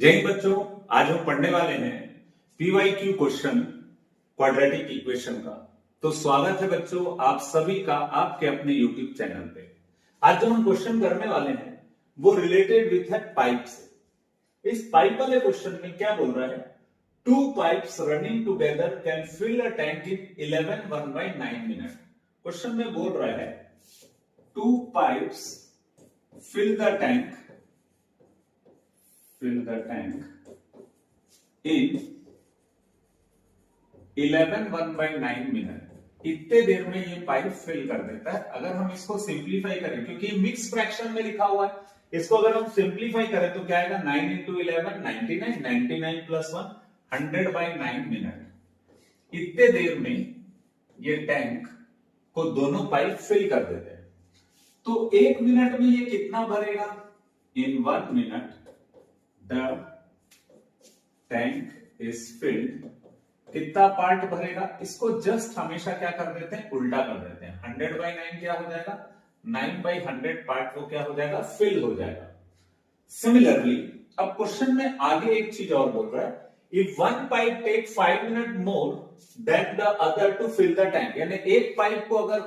जय हिंद बच्चों, आज हम पढ़ने वाले हैं पीवाईक्यू क्वेश्चन क्वाड्रेटिक इक्वेशन का। तो स्वागत है बच्चों आप सभी का आपके अपने यूट्यूब चैनल पे। आज जो हम क्वेश्चन करने वाले हैं वो रिलेटेड विथ है पाइप से। इस पाइप वाले क्वेश्चन में क्या बोल रहा है, two pipes running together can fill a tank in 11 1/9 minute. Question में बोल रहा है two pipes fill the tank in 11 1/9 minute. इतने देर में ये पाइप फिल कर देता है। अगर हम इसको सिंप्लीफाई करें, क्योंकि मिक्स फ्रैक्शन में लिखा हुआ है, इसको अगर हम सिंप्लीफाई करें तो क्या आएगा, 9 × 11 99, 99 + 1 100/9 मिनट। इतने देर में ये टैंक को दोनों पाइप फिल कर देते हैं। तो 1 मिनट में ये कितना भरेगा, इन 1 minute the tank is filled. कितना पार्ट भरेगा, इसको जस्ट हमेशा क्या कर देते हैं, उल्टा कर देते हैं। 100/9 क्या हो जाएगा, 9/100 पार्ट वो क्या हो जाएगा, फिल हो जाएगा। सिमिलरली अब क्वेश्चन में आगे एक चीज और बोल रहा है, if one pipe take 5 minute more than the other to fill the tank. यानी एक पाइप को अगर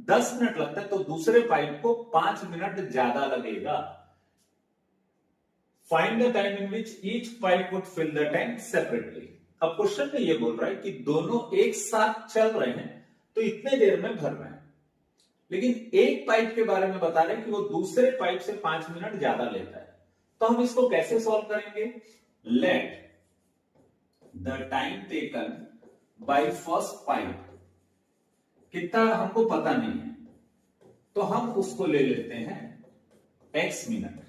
10 मिनट लगता है तो दूसरे पाइप को 5 मिनट ज्यादा लगेगा। Find the time in which each pipe would fill the tank separately. अब क्वेश्चन में ये बोल रहा है कि दोनों एक साथ चल रहे हैं तो इतने देर में भर रहे हैं, लेकिन एक पाइप के बारे में बता रहे हैं कि वो दूसरे पाइप से 5 मिनट ज्यादा लेता है। तो हम इसको कैसे सॉल्व करेंगे, let the time taken by first pipe कितना हमको पता नहीं है, तो हम उसको ले लेते हैं x मिनट।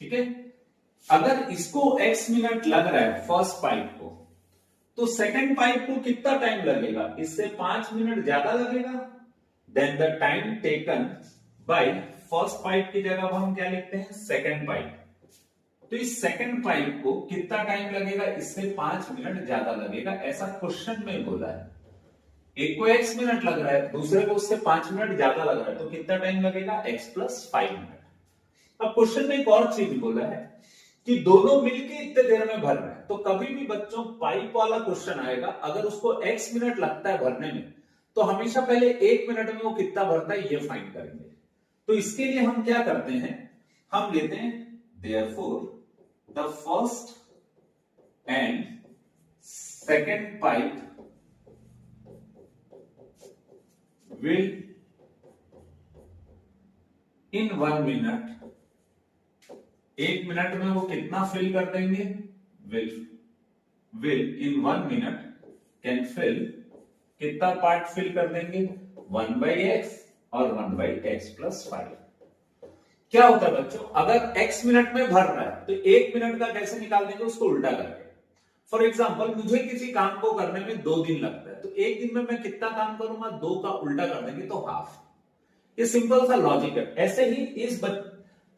ठीक है, अगर इसको x मिनट लग रहा है फर्स्ट पाइप को, तो सेकंड पाइप को कितना टाइम लगेगा, इससे 5 मिनट ज्यादा लगेगा। Then the time taken by first pipe की जगह हम क्या लिखते हैं, सेकंड पाइप। तो इस सेकंड पाइप को कितना टाइम लगेगा, इससे 5 मिनट ज्यादा लगेगा, ऐसा क्वेश्चन में बोला है। एक को x मिनट लग रहा है, दूसरे को उससे 5 मिनट ज्यादा लग रहा है, तो कितना टाइम लगेगा, x + 5 मिनट। अब क्वेश्चन में एक और चीज बोला है कि दोनों मिलके इतने देर में भर रहे हैं। तो कभी भी बच्चों पाइप वाला क्वेश्चन आएगा, अगर उसको x मिनट लगता है भरने में, तो हमेशा पहले 1 मिनट में वो कितना भरता है ये फाइंड करेंगे। तो इसके लिए हम क्या करते हैं, हम लेते हैं therefore the first and second pipe will in 1 minute, 1 minute में वो कितना फिल कर देंगे, will in 1 minute can fill, कितना पार्ट फिल कर देंगे, 1/x और 1/x + 5। क्या होता है बच्चों, अगर x मिनट में भर रहा है तो 1 मिनट का कैसे निकाल देंगे, उसको उल्टा करके। फॉर एग्जांपल मुझे किसी काम को करने में 2 दिन लगता है, तो 1 दिन में मैं कितना काम करूंगा, 2 का उल्टा कर देंगे तो हाफ। ये सिंपल सा लॉजिक है। ऐसे ही इस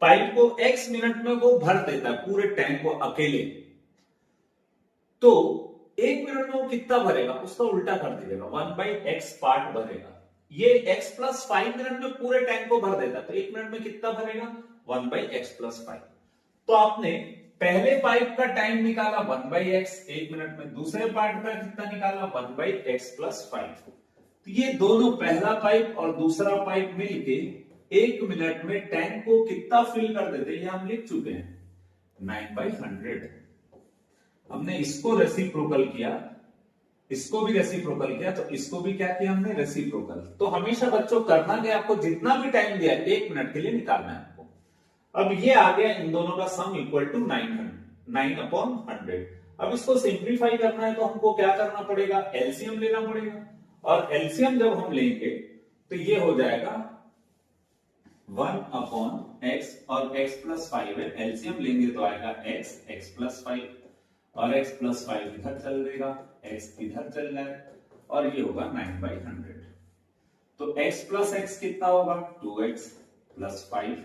पाइप को x मिनट में वो भर देता है पूरे टैंक को अकेले, तो 1 मिनट में वो कितना भरेगा, उसका उल्टा कर दीजिएगा, 1/x पार्ट भरेगा। ये x + 5 मिनट में पूरे टैंक को भर देता, तो 1 मिनट में कितना भरेगा, 1/x + 5। तो आपने पहले पाइप का टाइम निकाला 1/x 1 मिनट में, दूसरे पार्ट का कितना निकाला, 1/x + 5। तो ये दोनों, पहला पाइप और दूसरा पाइप मिलके 1 मिनट में टैंक को कितना फिल कर देते, ये हम लिख चुके हैं 9/100। हमने इसको रेसिप्रोकल किया, इसको भी रेसिप्रोकल किया, तो इसको भी क्या किया हमने, रेसिप्रोकल। तो हमेशा बच्चों करना क्या, आपको जितना भी टाइम दिया 1 मिनट के लिए निकालना है आपको। अब ये आ गया, इन दोनों का सम इक्वल टू 9/100। अब इसको सिंप्लीफाई करना है तो हमको क्या करना पड़ेगा, एलसीएम लेना पड़ेगा। और एलसीएम जब हम लेंगे तो ये हो जाएगा 1/x और x + 5 है, एलसीएम लेंगे तो आएगा x, x + 5 और x + 5 इधर चल देगा, x इधर चल जाए और ये होगा 9/100। तो x + x कितना होगा, 2x + 5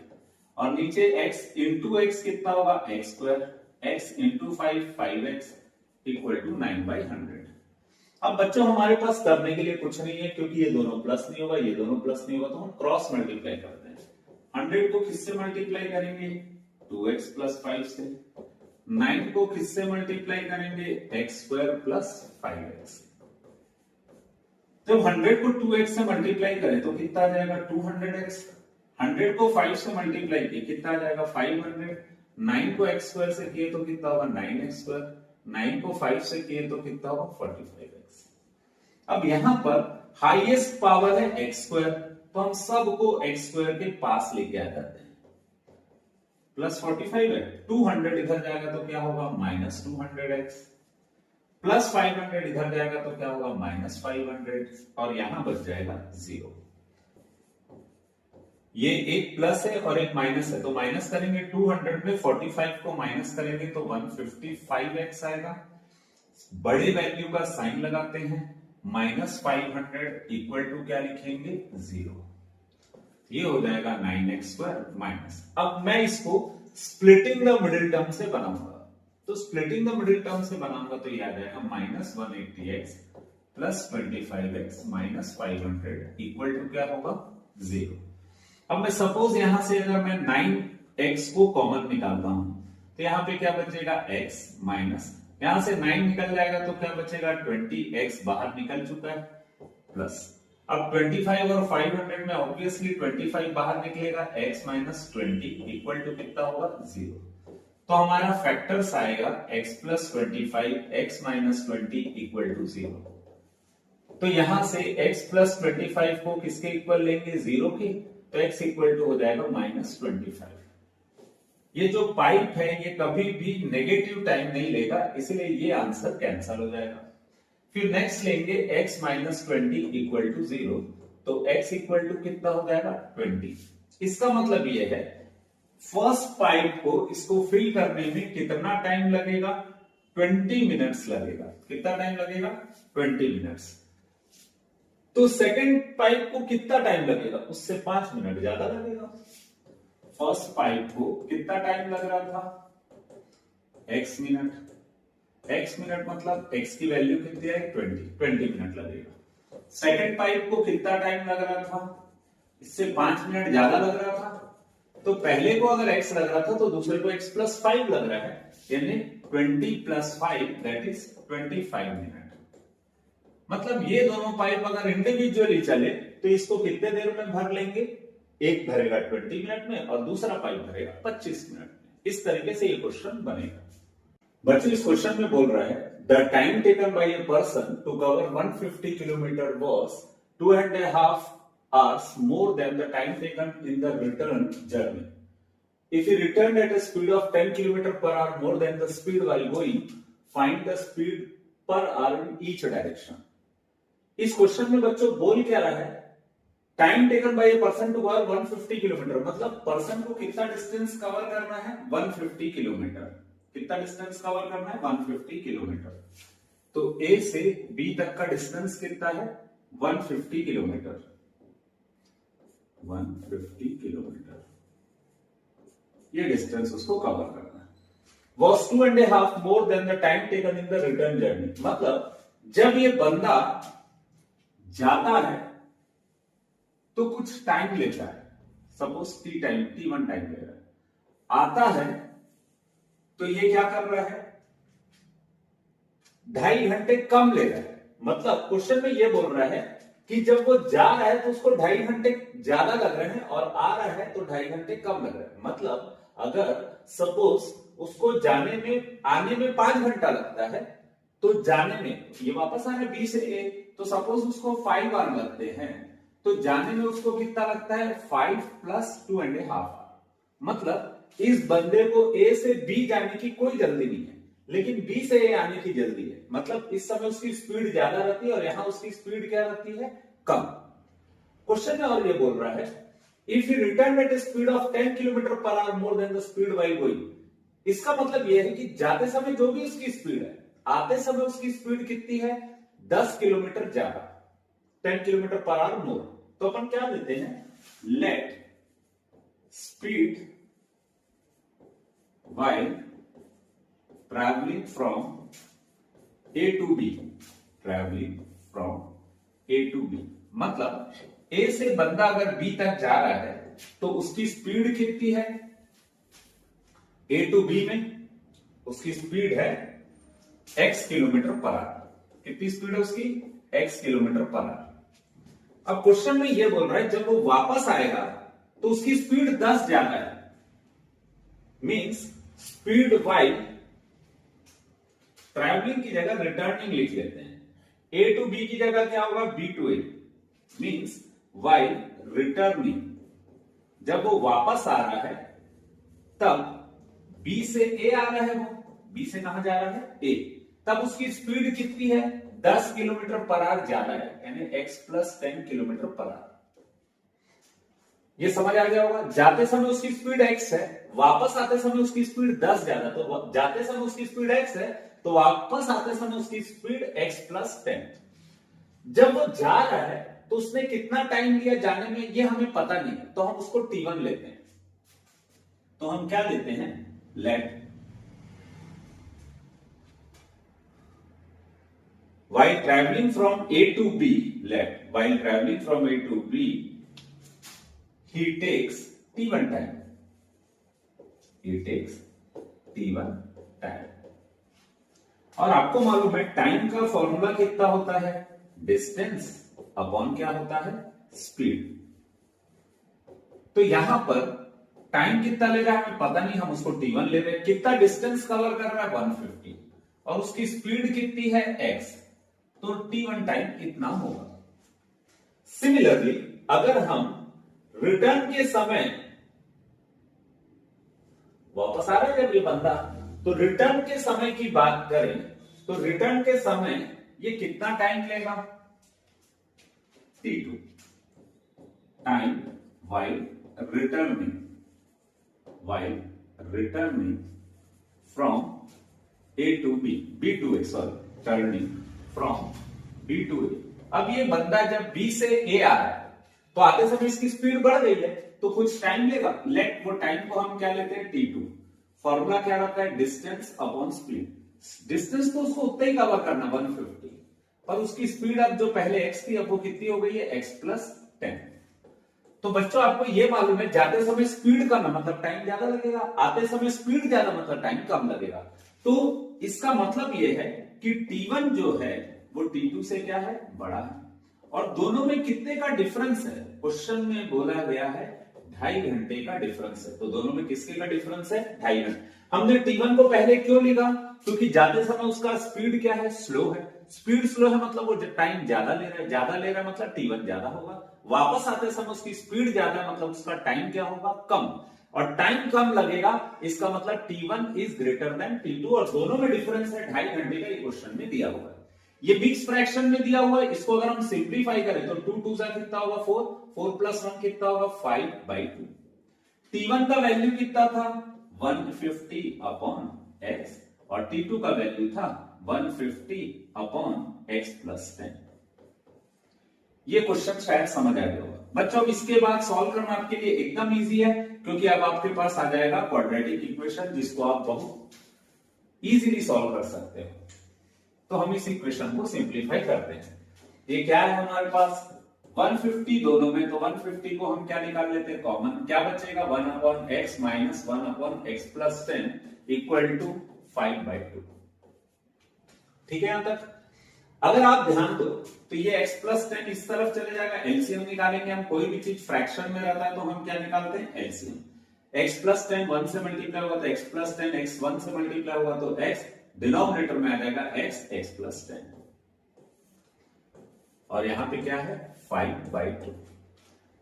और नीचे x × x कितना होगा, x², x × 5 5x = 9/100। अब बच्चों हमारे पास करने के लिए कुछ नहीं है, क्योंकि ये दोनों प्लस नहीं होगा, ये दोनों प्लस नहीं होगा, तो हम क्रॉस मल्टीप्लाई करते हैं। 100 को किससे मल्टीप्लाई करेंगे 2x प्लस 5 से, 9 को किससे मल्टीप्लाई करेंगे x स्क्वायर प्लस 5x। जब 100 को 2x से मल्टीप्लाई करें तो कितना आ जाएगा 200x, 100 को 5 से मल्टीप्लाई किए कितना आ जाएगा 500, 9 को x स्क्वायर से किए तो कितना होगा 9x स्क्वायर, 9 को 5 से किए तो कितना होगा 45x। अब यहां पर हाईएस्ट पावर है x स्क्वायर, तो हम सबको x स्क्वायर के पास लेके आ जाते हैं। प्लस 45 है, 200 इधर जाएगा तो क्या होगा माइनस 200x, प्लस 500 इधर जाएगा तो क्या होगा माइनस 500, और यहां बच जाएगा 0। ये एक प्लस है और एक माइनस है, तो माइनस करेंगे 200 में 45 को माइनस करेंगे तो 155x आएगा। बड़े वैल्यू का साइन लगाते हैं, माइनस 500 इक्वल टू क्या लिखेंगे 0, ये हो जाएगा 9x स्क्वायर माइनस। अब मैं इसको स्प्लिटिंग द मिडिल टर्म से बनाऊंगा, तो स्प्लिटिंग द मिडिल टर्म से बनाऊंगा तो ये आ जाएगा minus 180x plus 25x minus 500 equal to क्या होगा 0। अब मैं सपोज यहां से अगर मैं 9x को कॉमन निकालता हूं तो यहां पे क्या बचेगा x माइनस, यहां से 9 निकल जाएगा तो क्या बचेगा 20x बाहर निकल चुका है, प्लस अब 25 और 500 में ऑब्वियसली 25 बाहर निकलेगा, x माइनस 20 इक्वल टू कितना होगा 0। तो हमारा फैक्टर्स आएगा x plus 25 x minus 20 equal to 0। तो यहां से x प्लस 25 को किसके इक्वल लेंगे 0 के, तो x इक्वल टू हो जाएगा माइनस 25। ये जो पाइप है ये कभी भी नेगेटिव टाइम नहीं लेगा, इसलिए ये आंसर कैंसल हो जाएगा। फिर नेक्स्ट लेंगे x माइनस 20 इक्वल टू 0, तो x इक्वल टू कितना हो जाएगा 20। इसका मतलब ये है फर्स्ट पाइप को इसको फिल करने में कितना टाइम लगेगा 20 मिनट्स लगेगा। कितना टाइम लगेगा 20 मिनट्स। तो सेकंड पाइप को कितना टाइम लगेगा, उससे 5 मिनट ज्यादा लगेगा। फर्स्ट पाइप को कितना टाइम लग रहा था x मिनट, x मिनट मतलब x की वैल्यू कितनी है 20 मिनट लगेगा। सेकंड पाइप को कितना टाइम लग रहा था, इससे 5 मिनट ज्यादा लग रहा था। तो पहले को अगर x लग रहा था तो दूसरे को x प्लस 5 लग रहा है, यानी 20 प्लस 5 दैट इज 25 मिनट। मतलब ये दोनों पाइप अगर इंडिविजुअली चले तो इसको कितने देर में भर लेंगे, एक भरेगा 20 मिनट में और दूसरा पाइप भरेगा 25 मिनट में। इस तरीके से ये क्वेश्चन बनेगा। बच्चों इस क्वेश्चन में बोल रहा है the time taken by a person to cover 150 kilometre was 2.5 hours more than the time taken in the return journey. If he returned at a speed of 10 km per hour more than the speed while going, find the speed per hour in each direction. इस question में बच्चों बोल क्या रहा है, time taken by a person to cover 150 kilometre, मतलब person को कितना डिस्टेंस कवर करना है 150 किलोमीटर। कितना डिस्टेंस कवर करना है 150 किलोमीटर। तो ए से बी तक का डिस्टेंस कितना है 150 किलोमीटर। 150 किलोमीटर ये डिस्टेंस उसको कवर करना है। Was 2.5 more than the time taken in the return journey, मतलब जब ये बंदा जाता है तो कुछ टाइम लेता है, सपोज t1 टाइम ले रहा है, आता है तो ये क्या कर रहा है 2.5 घंटे कम ले रहा है। मतलब क्वेश्चन में ये बोल रहा है कि जब वो जा रहा है तो उसको 2.5 घंटे ज्यादा लग रहे हैं और आ रहा है तो 2.5 घंटे कम लग रहे हैं। मतलब अगर सपोज उसको जाने में आने में 5 घंटा लगता है तो जाने में ये वापस आ रहा है 20 से A, तो सपोज उसको 5 आवर लगते हैं तो जाने में उसको कितना लगता है 5 प्लस 2.5 आवर। मतलब इस बंदे को A से B जाने की कोई जल्दी नहीं है, लेकिन B से A आने की जल्दी है। मतलब इस समय उसकी स्पीड ज्यादा रहती है और यहां उसकी स्पीड क्या रहती है कम। क्वेश्चन में और ये बोल रहा है if you return at speed of 10 kilometre per hour more than the speed while going, इसका मतलब ये है कि जाते समय जो भी उसकी स्पीड है आते समय उसकी स्पीड कितनी है 10 किलोमीटर ज्यादा, 10 किलोमीटर पर आवर मोर। तो अपन क्या देते हैं let speed while traveling from A to B, traveling from A to B, मतलब A से बंदा अगर B तक जा रहा है तो उसकी स्पीड कितनी है, ए टू बी में उसकी स्पीड है x किलोमीटर पर आवर। कितनी स्पीड है उसकी, x किलोमीटर पर आवर। अब क्वेश्चन में ये बोल रहा है जब वो वापस आएगा तो उसकी स्पीड 10 ज्यादा है, मींस स्पीड y ट्रैवलिंग की जगह रिटर्निंग लिख लेते हैं। ए टू बी की जगह क्या होगा, b to a, means y returning, जब वो वापस आ रहा है तब बी से ए आ रहा है, वो बी से कहां जा रहा है, ए, तब उसकी स्पीड कितनी है, 10 किलोमीटर पर आवर ज्यादा है, यानी x plus 10 kilometre per our. ये समझ आ गया होगा। जाते समय उसकी स्पीड x है, वापस आते समय उसकी स्पीड 10 ज्यादा, तो जाते समय उसकी स्पीड x है तो वापस आते समय उसकी स्पीड x प्लस 10। जब वो जा रहा है तो उसने कितना टाइम लिया जाने में, ये हमें पता नहीं है, तो हम उसको t1 लेते हैं। तो हम क्या लेते हैं, late while traveling from A to B, while traveling from A to B, he takes t1 time. He takes t1 time. और आपको मालूम है टाइम का फॉर्मूला कितना होता है, डिस्टेंस अपॉन क्या होता है, स्पीड। तो यहां पर टाइम कितना ले रहा है हमें पता नहीं, हम उसको t1 ले रहे हैं। कितना डिस्टेंस कवर कर रहा है, 150, और उसकी स्पीड कितनी है, x, तो t1 टाइम कितना होगा। सिमिलरली अगर हम रिटर्न के समय, वापस आ रहा है जब ये बंदा, तो रिटर्न के समय की बात करें तो रिटर्न के समय ये कितना टाइम लेगा, t2 time while returning from A to B, B to A, sorry, turning from B to A। अब ये बंदा जब B से A आ रहा है तो आते समय इसकी स्पीड बढ़ गई है, तो कुछ टाइम लेगा। लेट वो टाइम को हम क्या लेते हैं, t2। फॉर्मूला क्या रहता है, डिस्टेंस अपॉन स्पीड। डिस्टेंस तो उसको उतना ही कवर करना 150, पर उसकी स्पीड अब जो पहले x थी अब वो कितनी हो गई है, x प्लस 10। तो बच्चों आपको ये मालूम है जाते समय स्पीड कम मतलब टाइम ज्यादा लगेगा, आते समय स्पीड ज्यादा मतलब टाइम कम लगेगा। तो इसका मतलब ये है कि t1 जो है वो t2 से क्या है, बड़ा है। और दोनों में कितने का डिफरेंस है, क्वेश्चन में बोला गया है 2.5 घंटे का डिफरेंस है। तो दोनों में किसके का डिफरेंस है, 2.5 घंटे। हमने t1 को पहले क्यों लिखा, क्योंकि जाते समय उसका स्पीड क्या है, स्लो है। स्पीड स्लो है मतलब वो टाइम ज्यादा ले रहा है, ज्यादा ले रहा है मतलब t1 ज्यादा होगा। वापस आते समय उसकी स्पीड ज्यादा है मतलब उसका टाइम क्या होगा, कम। और टाइम कम लगेगा इसका मतलब t1 is greater than t2, और दोनों में डिफरेंस है 2.5 घंटे का। ये क्वेश्चन में दिया हुआ है, ये मिक्स फ्रैक्शन में दिया हुआ है। इसको अगर हम सिंप्लीफाई करें तो 2 2 सा कितना होगा, 4, 4 प्लस 1 कितना होगा, 5/2। t1 का वैल्यू कितना था, 150 अपॉन x, और t2 का वैल्यू था 150 अपॉन x प्लस 10। ये क्वेश्चन शायद समझ आ गया होगा बच्चों। इसके बाद सॉल्व करना आपके लिए एकदम इजी है, क्योंकि अब आपके पास आ जाएगा क्वाड्रेटिक इक्वेशन, जिसको आप बहुत इजीली सॉल्व कर सकते हो। तो हम इस इक्वेशन को सिंप्लीफाई करते हैं। ये क्या है हमारे पास, 150 दोनों में, तो 150 को हम क्या निकाल लेते हैं, कॉमन। क्या बचेगा, 1 upon x minus 1 upon x plus 10 equal to 5/2। ठीक है यहां तक। अगर आप ध्यान दो तो ये x प्लस 10 इस तरफ चले जाएगा, एलसीएम निकालेंगे हम। कोई भी चीज फ्रैक्शन में रहता है तो हम क्या निकालते हैं, एलसीएम। x प्लस 10 1 से मल्टीप्लाई होगा तो x प्लस 10, x 1 से मल्टीप्लाई होगा तो x, डिनोमिनेटर में आ जाएगा x प्लस 10, और यहां पे क्या है, 5/2।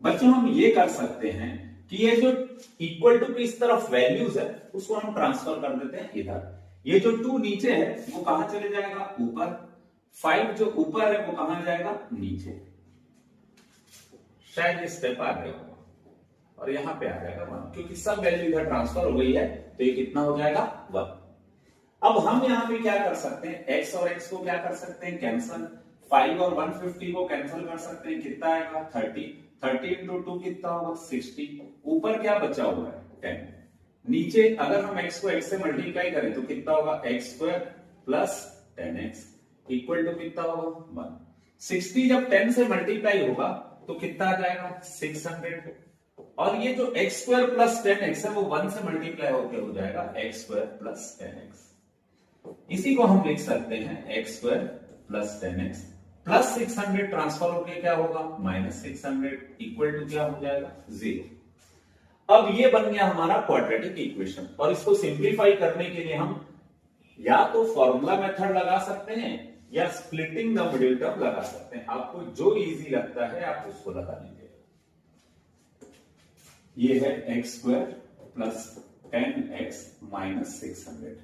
बच्चों हम ये कर सकते हैं कि ये जो इक्वल टू की इस तरफ वैल्यूज है उसको हम ट्रांसफर कर देते हैं इधर। ये जो 2 नीचे है वो कहां चले जाएगा, ऊपर। 5 जो ऊपर है वो कहां जाएगा, नीचे। शायद ये स्टेप आ गया होगा, और यहां पे आ जाएगा 1, क्योंकि सब वैल्यू इधर ट्रांसफर हो गई है, तो ये कितना हो जाएगा, 1। अब हम यहां पे क्या कर सकते हैं, x और x को क्या कर सकते हैं, कैंसल। 5 और 150 को कैंसिल कर सकते हैं, कितना आएगा, 30। 30 इंटू 2 कितना होगा, 60। ऊपर क्या बचा हुआ है, 10। नीचे अगर हम x को x से मल्टीप्लाई करें तो कितना होगा, x² plus 10x equal to कितना होगा, 1। 60 जब 10 से मल्टीप्लाई होगा तो कितना आ जाएगा, 600। और ये जो एक्स स्क्वायर प्लस 10x है वो 1 से मल्टीप्लाई होकर हो जाएगा एक्स स्क्वायर प्लस 10x। इसी को हम लिख सकते हैं x square plus 10x plus 600 transfer होकर क्या होगा माइनस 600 इक्वल टू क्या हो जाएगा 0। अब ये बन गया हमारा क्वाड्रेटिक इक्वेशन और इसको सिंप्लीफाई करने के लिए हम या तो फॉर्मूला मेथड लगा सकते हैं या स्प्लिटिंग द मिडिल टर्म लगा सकते हैं। आपको जो इजी लगता है आप उसको लगा लीजिए। ये है x square plus 10x minus 600।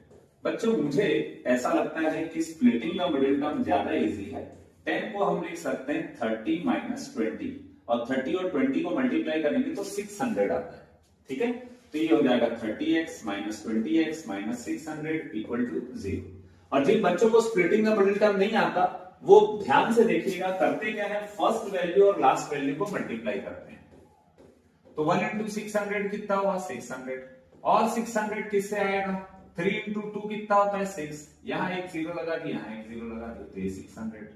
बच्चों मुझे ऐसा लगता है कि स्प्लिटिंग द मिडिल टर्म ज्यादा इजी है। 10 को हम लिख सकते हैं 30 माइनस 20 और 30 और 20 को मल्टीप्लाई करेंगे तो 600 आता है। ठीक है, तो ये हो जाएगा 30x minus 20x minus 600 equal to 0। और जिन बच्चों को स्प्लिटिंग द मिडिल टर्म नहीं आता वो ध्यान से देखिएगा, करते क्या है फर्स्ट वैल्यू और लास्ट वैल्यू को मल्टीप्लाई करते हैं। तो 1 इंटू 600 कितना हुआ 600 और 600 किससे आएगा 3 इंटू 2 कितना होता है 6। यहां एक जीरो लगा दी, यहां एक जीरो लगा दी, तो ये 600।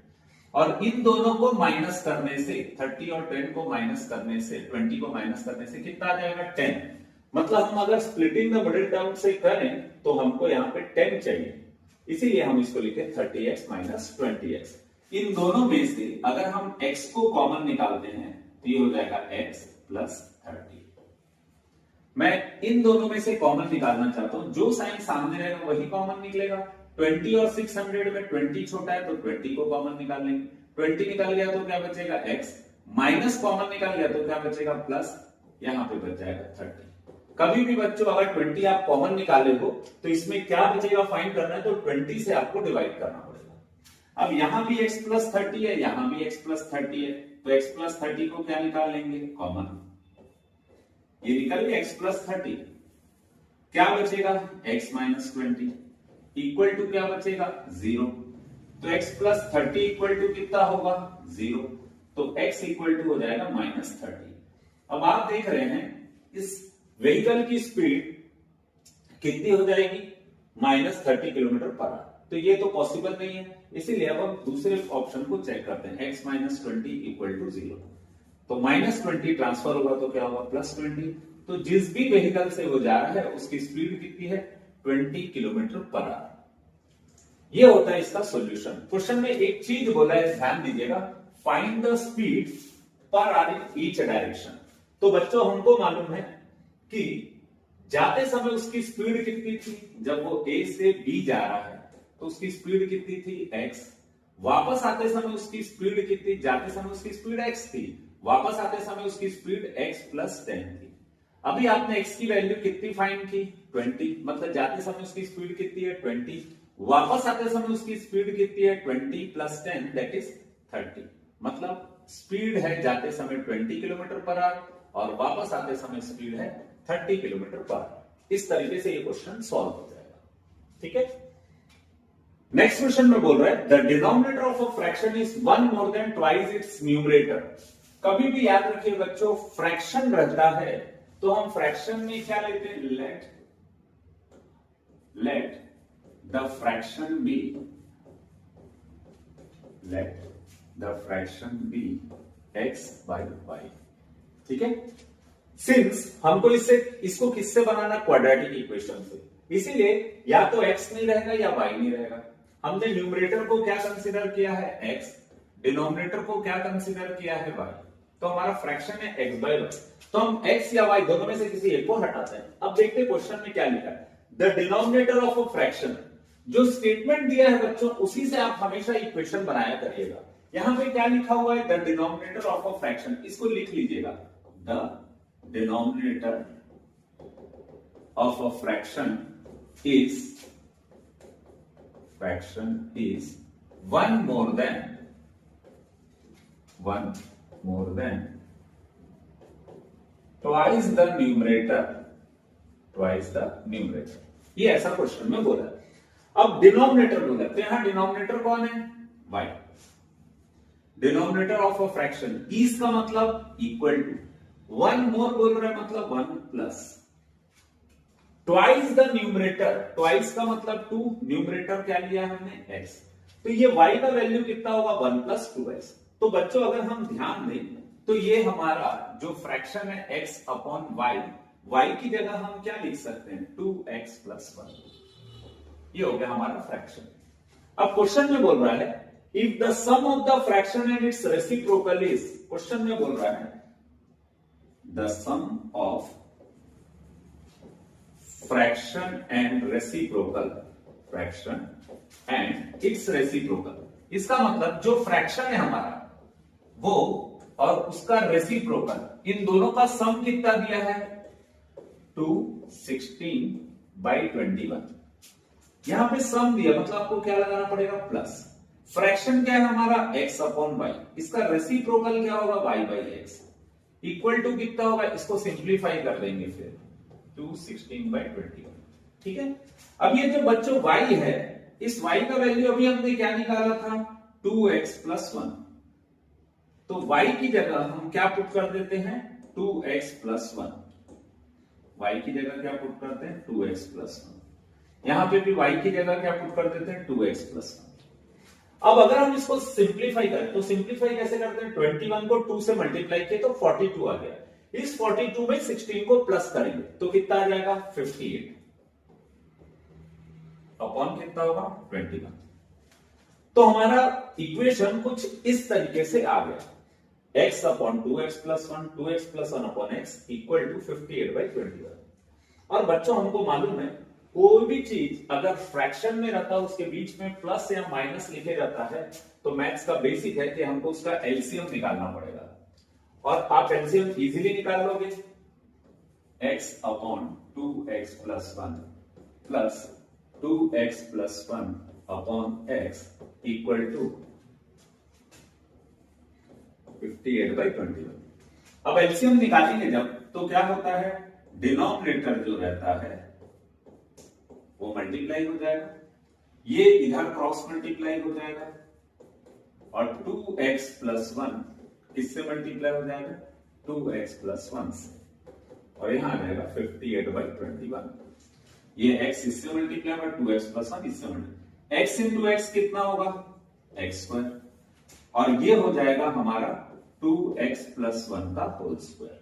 और इन दोनों को माइनस करने से 30 और 10 को माइनस करने से 20 को माइनस करने से कितना आ जाएगा 10। मतलब हम अगर स्प्लिटिंग द मिडिल टर्म से करें तो हमको यहाँ पे 10 चाहिए, इसीलिए हम इसको लिखे 30x माइनस 20x। इन दोनों में से अगर हम x को कॉमन निकालते हैं तो ये हो जाएगा x प्लस 30। मैं इन दोनों में से कॉमन निकालना चाहता हूं, जो साइन सामने रहेगा वही कॉमन निकलेगा। 20 और 600 में 20 छोटा है तो 20 को कॉमन निकाल लेंगे। 20 निकल गया तो क्या बचेगा x, माइनस कॉमन निकल गया तो क्या बचेगा प्लस, यहां पे बच जाएगा 30। कभी भी बच्चों अगर 20 आप कॉमन निकाले हो तो इसमें क्या बचेगा फाइंड करना है तो 20 से आपको डिवाइड करना पड़ेगा। अब यहां भी x प्लस 30 है, यहां भी x प्लस 30 है, तो x प्लस 30 को क्या निकाल लेंगे कॉमन, ये निकल गया x प्लस 30। क्या बचेगा x माइनस 20 इक्वल टू क्या बचेगा 0। तो x प्लस 30 इक्वल टू कितना होगा 0, तो x इक्वल टू हो जाएगा माइनस 30। अब आप देख रहे हैं इस व्हीकल की स्पीड कितनी हो जाएगी माइनस 30 किलोमीटर पर आवर, तो ये तो पॉसिबल नहीं है, इसीलिए अब हम दूसरे ऑप्शन को चेक करते हैं x माइनस 20 इक्वल टू 0। तो माइनस 20 ट्रांसफर होगा तो क्या होगा प्लस 20। तो जिस भी व्हीकल से वो जा रहा है उसकी स्पीड कितनी है 20 किलोमीटर पर आवर। ये होता है इसका सॉल्यूशन। क्वेश्चन में एक चीज बोला है ध्यान दीजिएगा, find the speed per hour in each direction. तो बच्चों हमको मालूम है कि जाते समय उसकी स्पीड कितनी थी, जब वो A से B जा रहा है तो उसकी स्पीड कितनी थी x। वापस आते समय उसकी स्पीड कितनी, जाते समय उसकी स्पीड x थी, वापस आते समय उसकी स्पीड x प्लस 10 थी। अभी आपने x की वैल्यू कितनी फाइंड की 20, मतलब जाते समय उसकी स्पीड कितनी है 20, वापस आते समय उसकी स्पीड कितनी है 20 प्लस 10 दैट इज 30। मतलब स्पीड है जाते समय 20 किलोमीटर पर आवर और वापस आते समय स्पीड है 30 किलोमीटर पर आवर। इस तरीके से ये क्वेश्चन सॉल्व हो जाएगा। ठीक है, नेक्स्ट क्वेश्चन में बोल रहा है the denominator of a fraction is 1 more than twice its numerator. कभी भी याद रखिए बच्चों फ्रैक्शन रहता है तो हम फ्रैक्शन में क्या लेते हैं let the fraction be x by y। ठीक है, सिंस हमको इसको किससे बनाना क्वाड्रेटिक इक्वेशन से, इसीलिए या तो x नहीं रहेगा या y नहीं रहेगा। हमने न्यूमरेटर को क्या कंसीडर किया है x, डिनोमिनेटर को क्या कंसीडर किया है y, तो हमारा फ्रैक्शन है x by y। तो हम x या y दोनों में से किसी एक को हटाते हैं। अब देखते हैं क्वेश्चन में क्या लिखा है, the denominator of a fraction. जो स्टेटमेंट दिया है बच्चों उसी से आप हमेशा इक्वेशन बनाया करिएगा। यहां पे क्या लिखा हुआ है the denominator of a fraction, इसको लिख लीजिएगा the denominator of a fraction is one more than twice the numerator। ये ऐसा क्वेश्चन में बोला है। अब डिनोमिनेटर बोला तो यहां डिनोमिनेटर कौन है y। Denominator of a fraction is का मतलब इक्वल टू, 1 मोर बोल रहे हैं मतलब 1 plus twice the numerator, twice का मतलब 2, न्यूमरेटर क्या लिया हमने x, तो ये y का वैल्यू कितना होगा 1 प्लस 2x। तो बच्चों अगर हम ध्यान दें तो ये हमारा जो फ्रैक्शन है x अपॉन y की जगह हम क्या लिख सकते हैं 2x प्लस 1। ये हो गया हमारा फ्रैक्शन। अब क्वेश्चन में बोल रहा है if the sum of the fraction and its reciprocal is, question में बोल रहा है the sum of fraction and reciprocal, fraction and its reciprocal. इसका मतलब जो फ्रैक्शन है हमारा वो और उसका रेसिप्रोकल, इन दोनों का सम कितना दिया है 216/21। यहां पे सम दिया मतलब आपको क्या लगाना पड़ेगा प्लस। फ्रैक्शन क्या है हमारा x अपॉन वाई, इसका रेसिप्रोकल क्या होगा y by x, equal to कितना होगा, इसको सिंप्लीफाई कर देंगे फिर 216/21। ठीक है। अब ये जो बच्चों y है, इस y का वैल्यू अभी हमने क्या निकाला था 2x प्लस 1। तो y की जगह हम क्या पुट कर देते हैं 2x प्लस 1। y की जगह क्या पुट करते हैं 2x प्लस 1। यहां पे भी y की जगह क्या पुट कर देते हैं 2x प्लस 1। अब अगर हम इसको सिंप्लीफाई करें तो सिंप्लीफाई कैसे करते हैं, 21 को 2 से मल्टीप्लाई किए तो 42 आ गया। इस 42 में 16 को प्लस करेंगे तो कितना आ जाएगा 58 अपॉन कितना होगा 21। तो हमारा इक्वेशन कुछ इस तरीके से आ गया x upon 2x plus 1, 2x plus 1 upon x equal to 58/21। और बच्चों हमको मालूम है कोई भी चीज अगर फ्रैक्शन में रहता है उसके बीच में प्लस या माइनस लिखे रहता है तो मैथ्स का बेसिक है कि हमको उसका एलसीएम निकालना पड़ेगा। और आप एलसीएम इजीली निकाल लोगे, x upon 2x plus 1 plus 2x plus 1 upon x equal to 58/21। अब एलसीएम निकालेंगे जब तो क्या होता है, डिनोमिनेटर जो रहता है वो मल्टीप्लाई हो जाएगा, ये इधर क्रॉस मल्टीप्लाई हो जाएगा और 2x प्लस 1 किससे मल्टीप्लाई हो जाएगा 2x प्लस 1 से, और यहां आ जाएगा 58/21। ये x इससे मल्टीप्लाई होगा 2x प्लस 1 इससे मल्टीप्लाई, x इंटू x कितना होगा x स्क्वायर, और ये हो जाएगा हमारा 2x प्लस 1 का होल स्क्वायर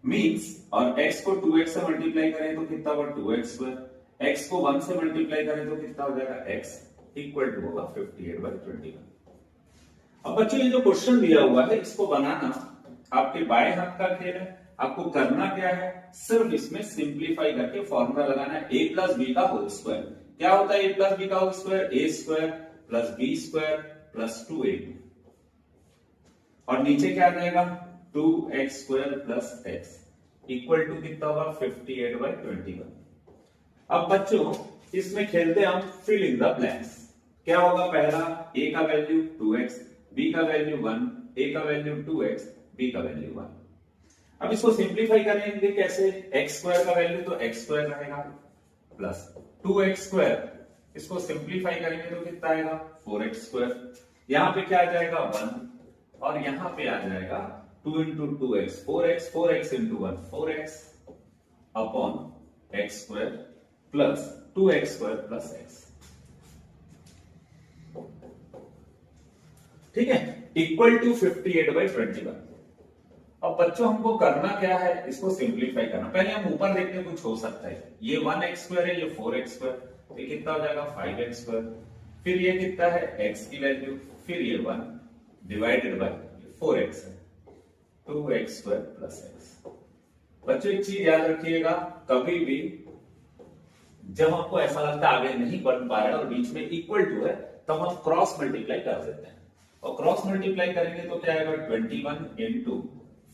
मीन्स, और x को 2x से मल्टीप्लाई करें तो कितना होगा 2x स्क्वायर, x को 1 से मल्टीप्लाई करें तो कितना हो जाएगा x इक्वल टू होगा 58/21। अब बच्चों ये जो क्वेश्चन दिया हुआ है इसको बनाना आपके बाएं हाथ का खेल है। आपको करना क्या है, सिर्फ इसमें सिंप्लीफाई करके फॉर्मूला लगाना है a प्लस बी का होल स्क्वायर। क्या होता है a प्लस बी का whole square, a square plus b square plus 2ab, और नीचे क्या आ जाएगा 2x square plus x equal to कितना होगा 58/21। अब बच्चों इसमें खेलते हम फिल इन द ब्लैंक्स। क्या होगा, पहला a का वैल्यू 2x, b का वैल्यू 1, a का वैल्यू 2x, b का वैल्यू 1। अब इसको सिंप्लीफाई करेंगे कैसे, x स्क्वायर का वैल्यू तो x स्क्वायर रहेगा प्लस 2x स्क्वायर, इसको सिंप्लीफाई करेंगे तो कितना आएगा 4x स्क्वायर, यहां पे क्या आ जाएगा 1 और यहां पे आ जाएगा 2 into 2x 4x, 4x into 1 4x upon x square plus 2x square plus x। ठीक है, इक्वल टू 58/21। अब बच्चों हमको करना क्या है, इसको सिंप्लीफाई करना। पहले हम ऊपर देखते कुछ हो सकता है, ये 1x स्क्वायर है, ये 4x स्क्वायर, ये कितना हो जाएगा 5x स्क्वायर, फिर ये कितना है x की वैल्यू, फिर ये 1 डिवाइडेड बाय 4x है 2x स्क्वायर प्लस x। बच्चों एक चीज याद रखिएगा, कभी भी जब हमको ऐसा लगता है आगे नहीं बढ़ पा रहा है और बीच में इक्वल टू है तब हम क्रॉस मल्टीप्लाई कर देते हैं, और क्रॉस मल्टीप्लाई करेंगे तो क्या आएगा 21 into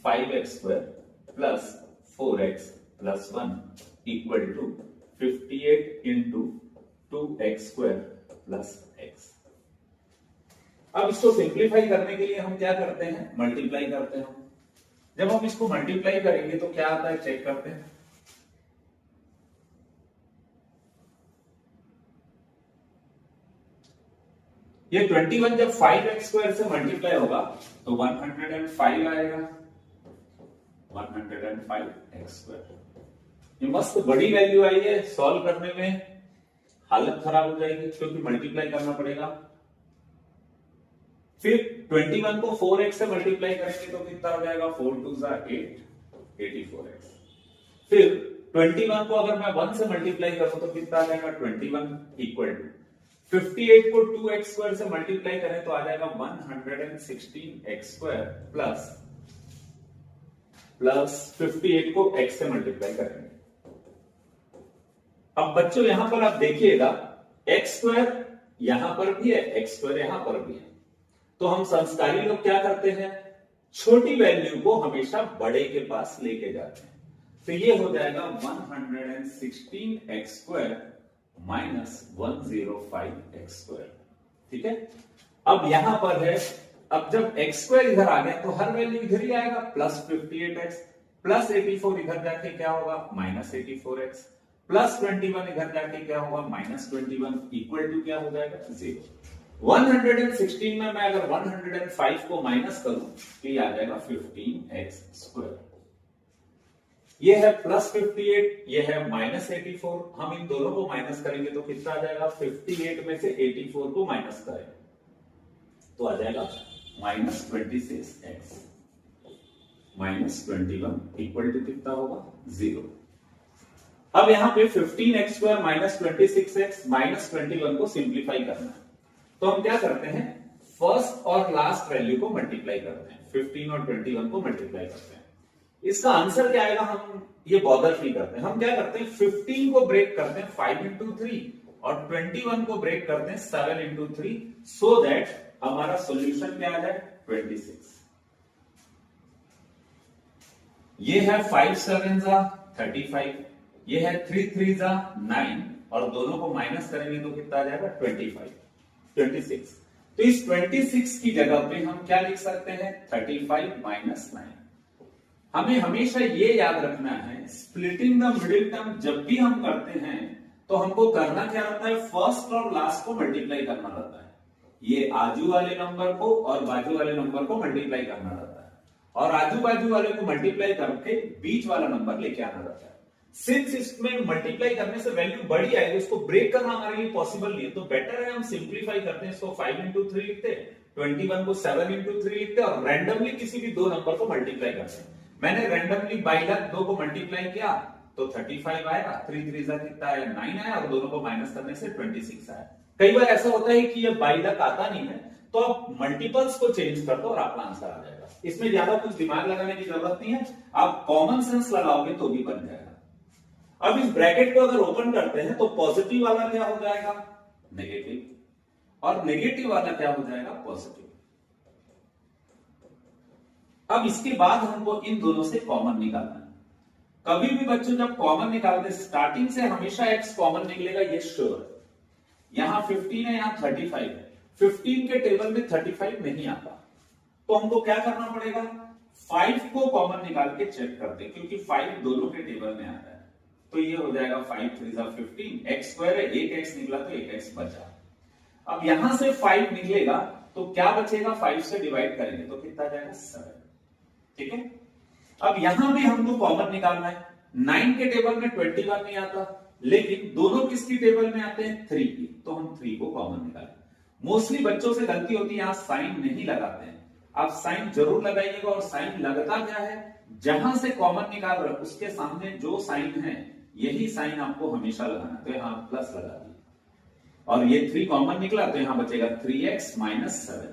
5x square plus 4x plus 1 equal to 58 into 2x square plus x। अब इसको सिंप्लीफाई करने के लिए हम क्या करते हैं, मल्टीप्लाई करते हैं। जब हम इसको मल्टीप्लाई करेंगे तो क्या आता है चेक करते हैं, ये 21 जब 5x स्क्वायर से मल्टीप्लाई होगा तो 105 आएगा, 105x स्क्वायर। ये मस्त बड़ी वैल्यू आई है, सॉल्व करने में हालत खराब हो जाएगी क्योंकि मल्टीप्लाई करना पड़ेगा। फिर 21 को 4x से मल्टीप्लाई करेंगे तो कितना हो जाएगा, 4 2 8, 84x। फिर 21 को अगर मैं 1 से मल्टीप्लाई करूं तो कितना आ जाएगा, 21 इक्वल टू 58 को 2x स्क्वायर से मल्टीप्लाई करें तो आ जाएगा 116x स्क्वायर प्लस 58 को x से मल्टीप्लाई करेंगे। अब बच्चों यहां पर आप देखिएगा x स्क्वायर यहां पर भी है, x स्क्वायर यहां पर भी है, तो हम संस्कारी लोग क्या करते हैं, छोटी वैल्यू को हमेशा बड़े के पास लेके जाते हैं। तो ये हो जाएगा 116x square minus 105x square. ठीक है, अब यहां पर है, अब जब x स्क्वायर इधर आ गया तो हर वैल्यू इधर ही आएगा, प्लस 58x प्लस 84 इधर जाके क्या होगा, माइनस 84x प्लस 21 इधर जाके क्या होगा, माइनस 21 इक्वल टू क्या हो जाएगा, 0। 116 में मैं अगर 105 को माइनस करूं तो ये आ जाएगा 15x स्क्वायर। ये है प्लस 58, ये है माइनस 84, हम इन दोनों को माइनस करेंगे तो कितना आ जाएगा, 58 में से 84 को माइनस करें तो आ जाएगा minus 26x minus 21 equal to कितना होगा, 0। अब यहां पे 15x square minus 26x minus 21 को सिंप्लीफाई करना है, तो हम क्या करते हैं, फर्स्ट और लास्ट वैल्यू को मल्टीप्लाई करते हैं, 15 और 21 को मल्टीप्लाई करते हैं। इसका आंसर क्या आएगा, हम ये बॉदर नहीं करते, हम क्या करते हैं, 15 को ब्रेक करते हैं 5 इंटू 3 और 21 को ब्रेक करते हैं 7 इंटू 3, सो दैट हमारा सोल्यूशन क्या आ जाए, 26। ये है 5 7 35, ये है 3 3 9 और दोनों को माइनस करेंगे तो कितना आ जाएगा, 26। तो इस 26 की जगह पे हम क्या लिख सकते हैं, 35 माइनस 9। हमें हमेशा ये याद रखना है, स्प्लिटिंग द मिडिल टर्म जब भी हम करते हैं तो हमको करना क्या रहता है, फर्स्ट और लास्ट को मल्टीप्लाई करना रहता है। ये आजू वाले नंबर को और बाजू वाले नंबर को मल्टीप्लाई करना रहता है, और आजू बाजू वाले को मल्टीप्लाई करके बीच वाला नंबर लेके आना रहता है। सिंस इसमें मल्टीप्लाई करने से वैल्यू बड़ी आएगी, उसको ब्रेक करना हमारे लिए पॉसिबल नहीं है, तो बेटर है हम सिंप्लीफाई करते हैं, इसको 5 इंटू 3 लिखते हैं, 21 को 7 इंटू 3 लिखते हैं और रैंडमली किसी भी दो नंबर को मल्टीप्लाई करते हैं। मैंने रैंडमली बाई लक 2 को मल्टीप्लाई किया तो 35 आएगा, 3 3 कितना आया, 9 आया और दोनों को माइनस करने से 26 आया। कई बार ऐसा होता है कि ये बाई लक आता नहीं है, तो आप मल्टीपल्स को चेंज कर दो और आपका आंसर आ जाएगा। इसमें ज्यादा कुछ दिमाग लगाने की जरूरत नहीं है, आप कॉमन सेंस लगाओगे तो भी बन जाएगा। अब इस ब्रैकेट को अगर ओपन करते हैं तो पॉजिटिव वाला क्या हो जाएगा, नेगेटिव, और नेगेटिव वाला क्या हो जाएगा, पॉजिटिव। अब इसके बाद हमको इन दोनों से कॉमन निकालना है। कभी भी बच्चों जब कॉमन निकालते स्टार्टिंग से हमेशा x कॉमन निकलेगा, ये श्योर है। यहां 15 है, यहां 35 है, 15 के टेबल में 35 नहीं आता, तो हमको क्या करना पड़ेगा, 5 को कॉमन निकाल के चेक करते हैं, क्योंकि 5 दोनों के टेबल में आता है। तो ये हो जाएगा 5 3 15, x स्क्वायर है, एक x निकला तो एक x बचा। अब यहां से 5 निकलेगा तो क्या बचेगा, 5 से डिवाइड करेंगे तो कितना जाएगा, 7। ठीक है, अब यहां भी हमको कॉमन निकालना है। 9 के टेबल में 21 नहीं आता, लेकिन दोनों किसकी टेबल में आते हैं, 3 की, तो हम 3 को कॉमन निकालें। मोस्टली बच्चों से गलती होती है, यहां साइन नहीं लगाते हैं, आप साइन जरूर लगाइएगा। और साइन लगता क्या है, जहां से कॉमन निकाल रहे उसके सामने जो साइन है यही साइन आपको हमेशा लगाना। तो यहां प्लस लगा दिया और ये 3 कॉमन निकला तो यहां बचेगा 3x माइनस 7।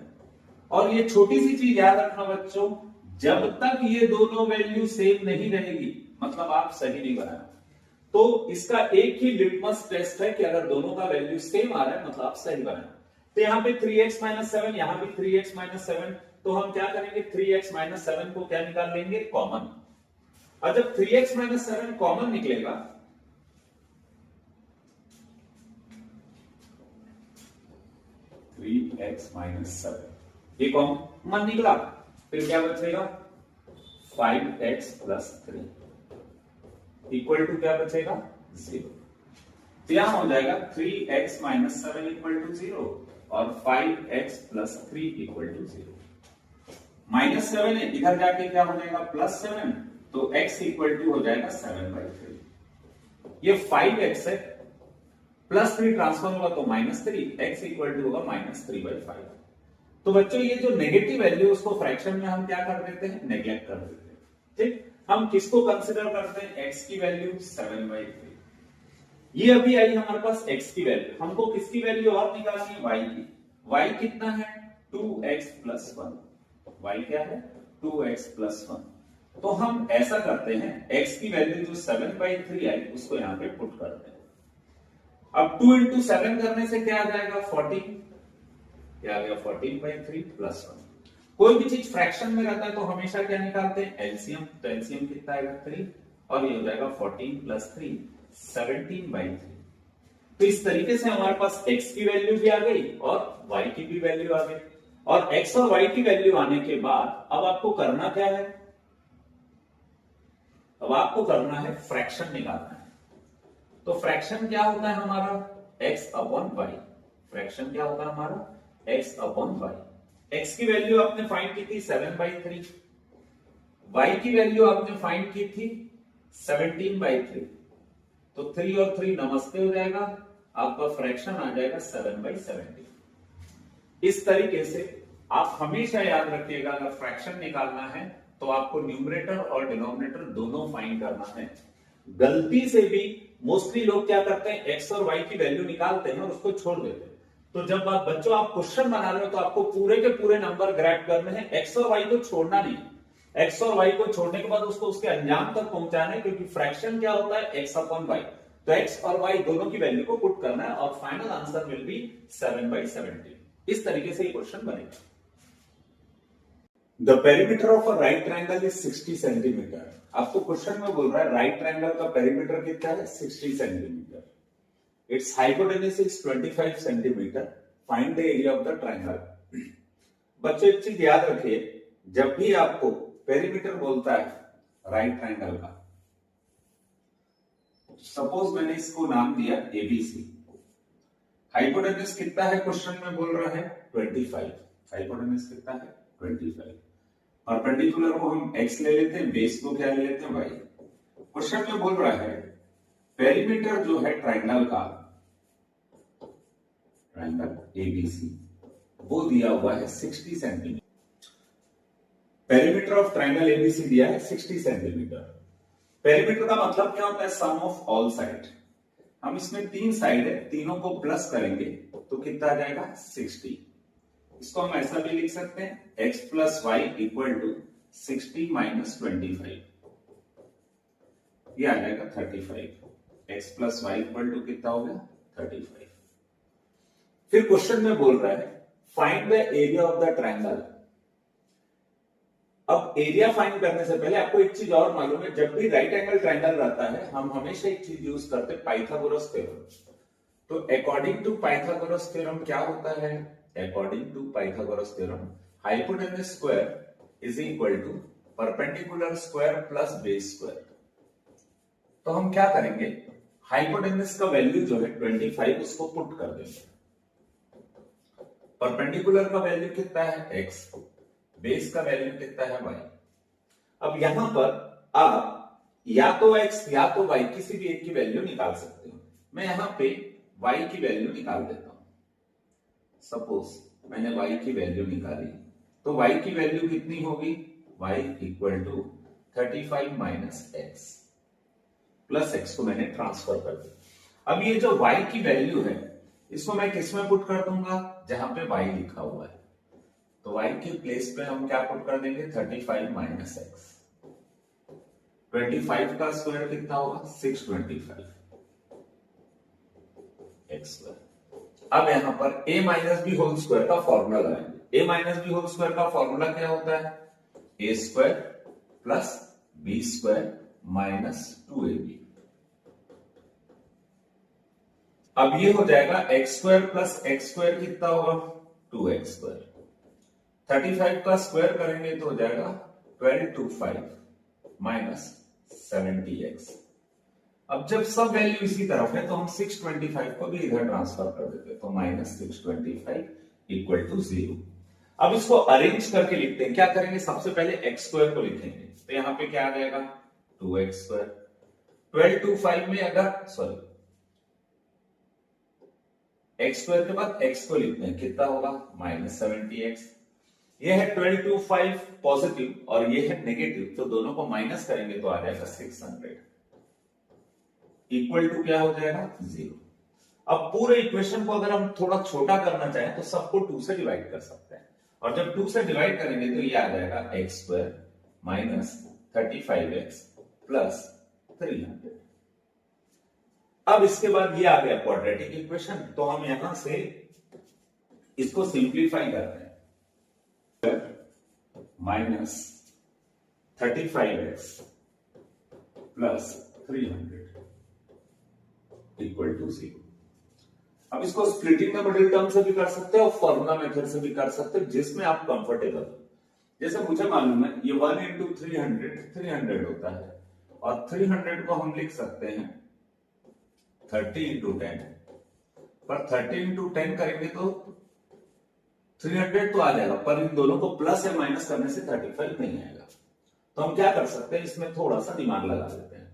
और ये छोटी सी चीज याद रखना बच्चों, जब तक ये दोनों वैल्यू सेम नहीं रहेगी मतलब आप सही नहीं बनाए। तो इसका एक ही लिटमस टेस्ट है कि अगर दोनों का वैल्यू सेम आ रहा है मतलब आप सही बनाए। तो यहां पे 3x माइनस 7, यहां भी 3x माइनस 7, तो हम क्या करेंगे, 3x माइनस 7 को क्या निकाल लेंगे, कॉमन। और जब 3x माइनस 7 कॉमन निकलेगा 3x माइनस 7 ये कॉमन निकला, फिर क्या बचेगा 5x प्लस 3 इक्वल टू क्या बचेगा 0। तो यहां हो जाएगा 3x माइनस 7 इक्वल टू 0 और 5x plus 3 equal to 0। Minus 7 है, इधर जाके क्या हो जाएगा प्लस 7, तो x इक्वल टू हो जाएगा 7/3। ये 5x है, प्लस 3 ट्रांसफर होगा तो -3, x इक्वल टू होगा -3/5। तो बच्चों ये जो नेगेटिव वैल्यू उसको फ्रैक्शन में हम क्या कर देते हैं, नेग्लेक्ट कर देते हैं। ठीक, हम किसको कंसिडर करते हैं, x की वैल्यू 7/3। ये अभी आई हमारे पास x की वैल्यू, हमको किसकी वैल्यू और निकालनी है, y की। y कितना है, 2x+1। y क्या है, 2x+1। तो हम ऐसा करते हैं, x की वैल्यू जो 7/3 आई उसको यहां पे पुट करते हैं। अब 2 × 7 करने से क्या आ जाएगा, 14। क्या आ गया, 14/3 + 1। कोई भी चीज फ्रैक्शन में रहता है तो हमेशा क्या निकालते हैं, एलसीएम। तो एलसीएम कितना आएगा, 3, और ये हो जाएगा 14 + 3 17/3। तो इस तरीके से हमारे पास x की वैल्यू भी आ गई और y की भी वैल्यू आ गई। और x और y की वैल्यू आने के बाद अब आपको करना क्या है, अब आपको करना है फ्रैक्शन निकालना है। तो फ्रैक्शन क्या होता है हमारा, x/y। फ्रैक्शन क्या होता है हमारा, x/y। x की वैल्यू आपने फाइंड की थी 7/3, y की वैल्यू आपने फाइंड की थी 17/3। तो 3 और 3 नमस्ते हो जाएगा, आपका फ्रैक्शन आ जाएगा 7/17। इस तरीके से आप हमेशा याद रखिएगा, अगर फ्रैक्शन निकालना है तो आपको न्यूमरेटर और डिनोमिनेटर दोनों फाइंड करना है। गलती से भी मोस्टली लोग क्या करते हैं, एक्स और वाई की वैल्यू निकालते हैं और उसको छोड़ देते हैं। तो जब आप बच्चों आप क्वेश्चन बना रहे हो तो आपको पूरे के पूरे नंबर ग्रैब करने हैं, एक्स और वाई को छोड़ना नहीं। एक्स और वाई को छोड़ने के बाद उसको उसके अंजाम तक पहुंचाना है, क्योंकि फ्रैक्शन क्या होता है, x/y। तो x और y दोनों की वैल्यू को पुट करना है और फाइनल आंसर विल बी 7/17। इस तरीके से ये क्वेश्चन बनेगा। The perimeter of a right triangle is 60 centimetre. आपको क्वेश्चन में बोल रहा है राइट ट्रायंगल का पेरीमीटर कितना है, 60 centimetre. It's hypotenuse is 25 centimetre. Find the area of the triangle. बच्चों एक चीज याद रखिए, जब भी आपको पेरीमीटर बोलता है राइट ट्रायंगल का, सपोज मैंने इसको नाम दिया एबीसी। हाइपोटेन्यूज कितना है, क्वेश्चन में बोल रहा है 25। हाइपोटेन्यूज कितना है, 25। परपेंडिकुलर को हम x ले लेते हैं, बेस को क्या ले लेते हैं, y। क्वेश्चन में बोल रहा है पेरीमीटर जो है ट्रायंगल का, ट्रायंगल एबीसी, वो दिया हुआ है 60 centimetre. Perimeter of triangle ABC दिया है 60 सेंटीमीटर। पेरीमीटर का मतलब क्या होता है, सम ऑफ ऑल साइड। हम इसमें 3 साइड है, तीनों को प्लस करेंगे तो कितना आ जाएगा, 60। इसको हम ऐसा भी लिख सकते हैं, x+y = 60 - 25। ये आ जाएगा 35। x+y = कितना हो गया, 35। फिर क्वेश्चन में बोल रहा है find the area of the triangle. अब एरिया फाइंड करने से पहले आपको एक चीज और मालूम है, जब भी राइट एंगल ट्रायंगल रहता है हम हमेशा एक चीज यूज करते हैं, पाइथागोरस थ्योरम। तो अकॉर्डिंग टू पाइथागोरस थ्योरम क्या होता है, according to Pythagoras theorem hypotenuse square is equal to perpendicular square plus base square. तो हम क्या करेंगे, हाइपोटेन्यूज का वैल्यू जो है 25 उसको पुट कर देंगे। परपेंडिकुलर का वैल्यू कितना है, x। बेस का वैल्यू कितना है, y। अब यहां पर आप या तो x या तो y किसी भी एक की वैल्यू निकाल सकते हो। मैं यहां पे y की वैल्यू निकाल देता हूं। सपोज मैंने y की वैल्यू निकाली, तो y की वैल्यू कितनी होगी, y = 35 - x प्लस x को मैंने ट्रांसफर कर दिया। अब ये जो y की वैल्यू है इसको मैं किस में पुट कर दूंगा, जहां पे y लिखा हुआ है। तो y की प्लेस पे हम क्या पुट कर देंगे, 35 - x। 25 का स्क्वायर कितना होगा, 625 x²। अब यहां पर a - b होल स्क्वायर का फॉर्मूला लगाएंगे। a - b होल स्क्वायर का फॉर्मूला क्या होता है, a² + b² - 2ab। अब ये हो जाएगा x² + x² कितना होगा, 2x²। 35 का स्क्वायर करेंगे तो हो जाएगा 1225 - 70x। अब जब सब वैल्यू इसी तरफ है तो हम 625 को भी इधर ट्रांसफर कर देते, तो -625 = 0। अब इसको अरेंज करके लिखते हैं, क्या करेंगे, सबसे पहले x² को लिखेंगे। तो यहां पे क्या आ जाएगा, 2x²। 1225 में अगर एक्स स्क्वायर के बाद एक्स को लिखते हैं, कितना होगा -70x। ये है 1225 पॉजिटिव और ये है नेगेटिव, तो दोनों को माइनस करेंगे तो आ जाएगा 600 इक्वल टू क्या हो जाएगा 0। अब पूरे इक्वेशन को अगर हम थोड़ा छोटा करना चाहें तो सबको 2 से डिवाइड कर सकते हैं, और जब 2 से डिवाइड करेंगे तो ये आ जाएगा x square minus 35x plus 300। अब इसके बाद ये आ गया क्वाड्रेटिक इक्वेशन, तो हम यहां से इसको सिंप्लीफाई करते हैं, minus 35x plus 300 equal to 0। अब इसको स्प्लिटिंग में मिडिल टर्म से भी कर सकते हैं और फॉर्मूला मेथड से भी कर सकते हैं, जिसमें आप कंफर्टेबल हो। जैसे मुझे मालूम है ये 1 इंटू 300 होता है, और 300 को हम लिख सकते हैं 30 इंटू 10, पर 30 इंटू 10 करेंगे तो 300 तो आ जाएगा, पर इन दोनों को प्लस या माइनस करने से 35 नहीं आएगा। तो हम क्या कर सकते हैं, इसमें थोड़ा सा दिमाग लगा लेते हैं।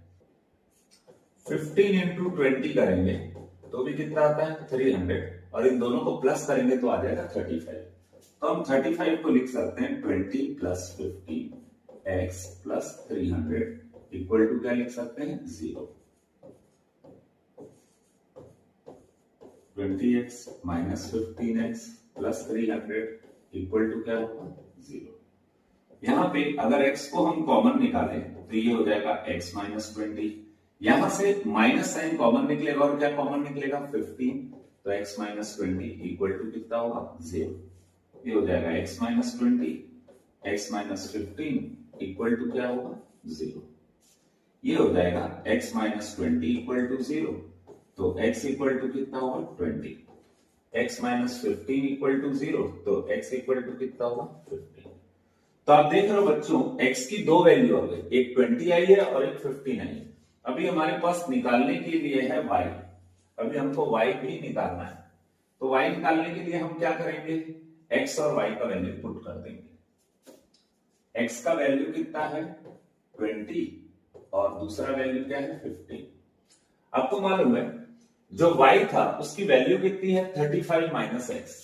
15 इंटू 20 करेंगे तो भी कितना आता है 300, और इन दोनों को प्लस करेंगे तो आ जाएगा 35। तो हम 35 को लिख सकते हैं 20 plus 15 x plus 300 equal to क्या लिख सकते हैं 0। 20x minus 15x plus 300 equal to क्या होगा 0। यहां पे अगर x को हम कॉमन निकालें तो ये हो जाएगा x माइनस 20, यहां से माइनस साइन कॉमन निकलेगा और क्या कॉमन निकलेगा 15, तो x माइनस 20 इक्वल टू कितना होगा 0। ये हो जाएगा x minus 20 x minus 15 equal to क्या होगा 0। ये हो जाएगा x माइनस 20 इक्वल टू 0, तो x इक्वल टू कितना होगा 20, x माइनस 15 इक्वल टू 0, तो x इक्वल टू कितना होगा 15। तो आप देख रहे हो बच्चों x की दो वैल्यू आ गई, एक 20 आई है और एक 15 आई है। अभी हमारे पास निकालने के लिए है y, अभी हमको y भी निकालना है, तो y निकालने के लिए हम क्या करेंगे, x और y का वैल्यू पुट कर देंगे। x का वैल्यू कितना है 20 और दूसरा वैल्यू क्या है 15। आपको मालूम है जो y था उसकी वैल्यू कितनी है 35 माइनस एक्स,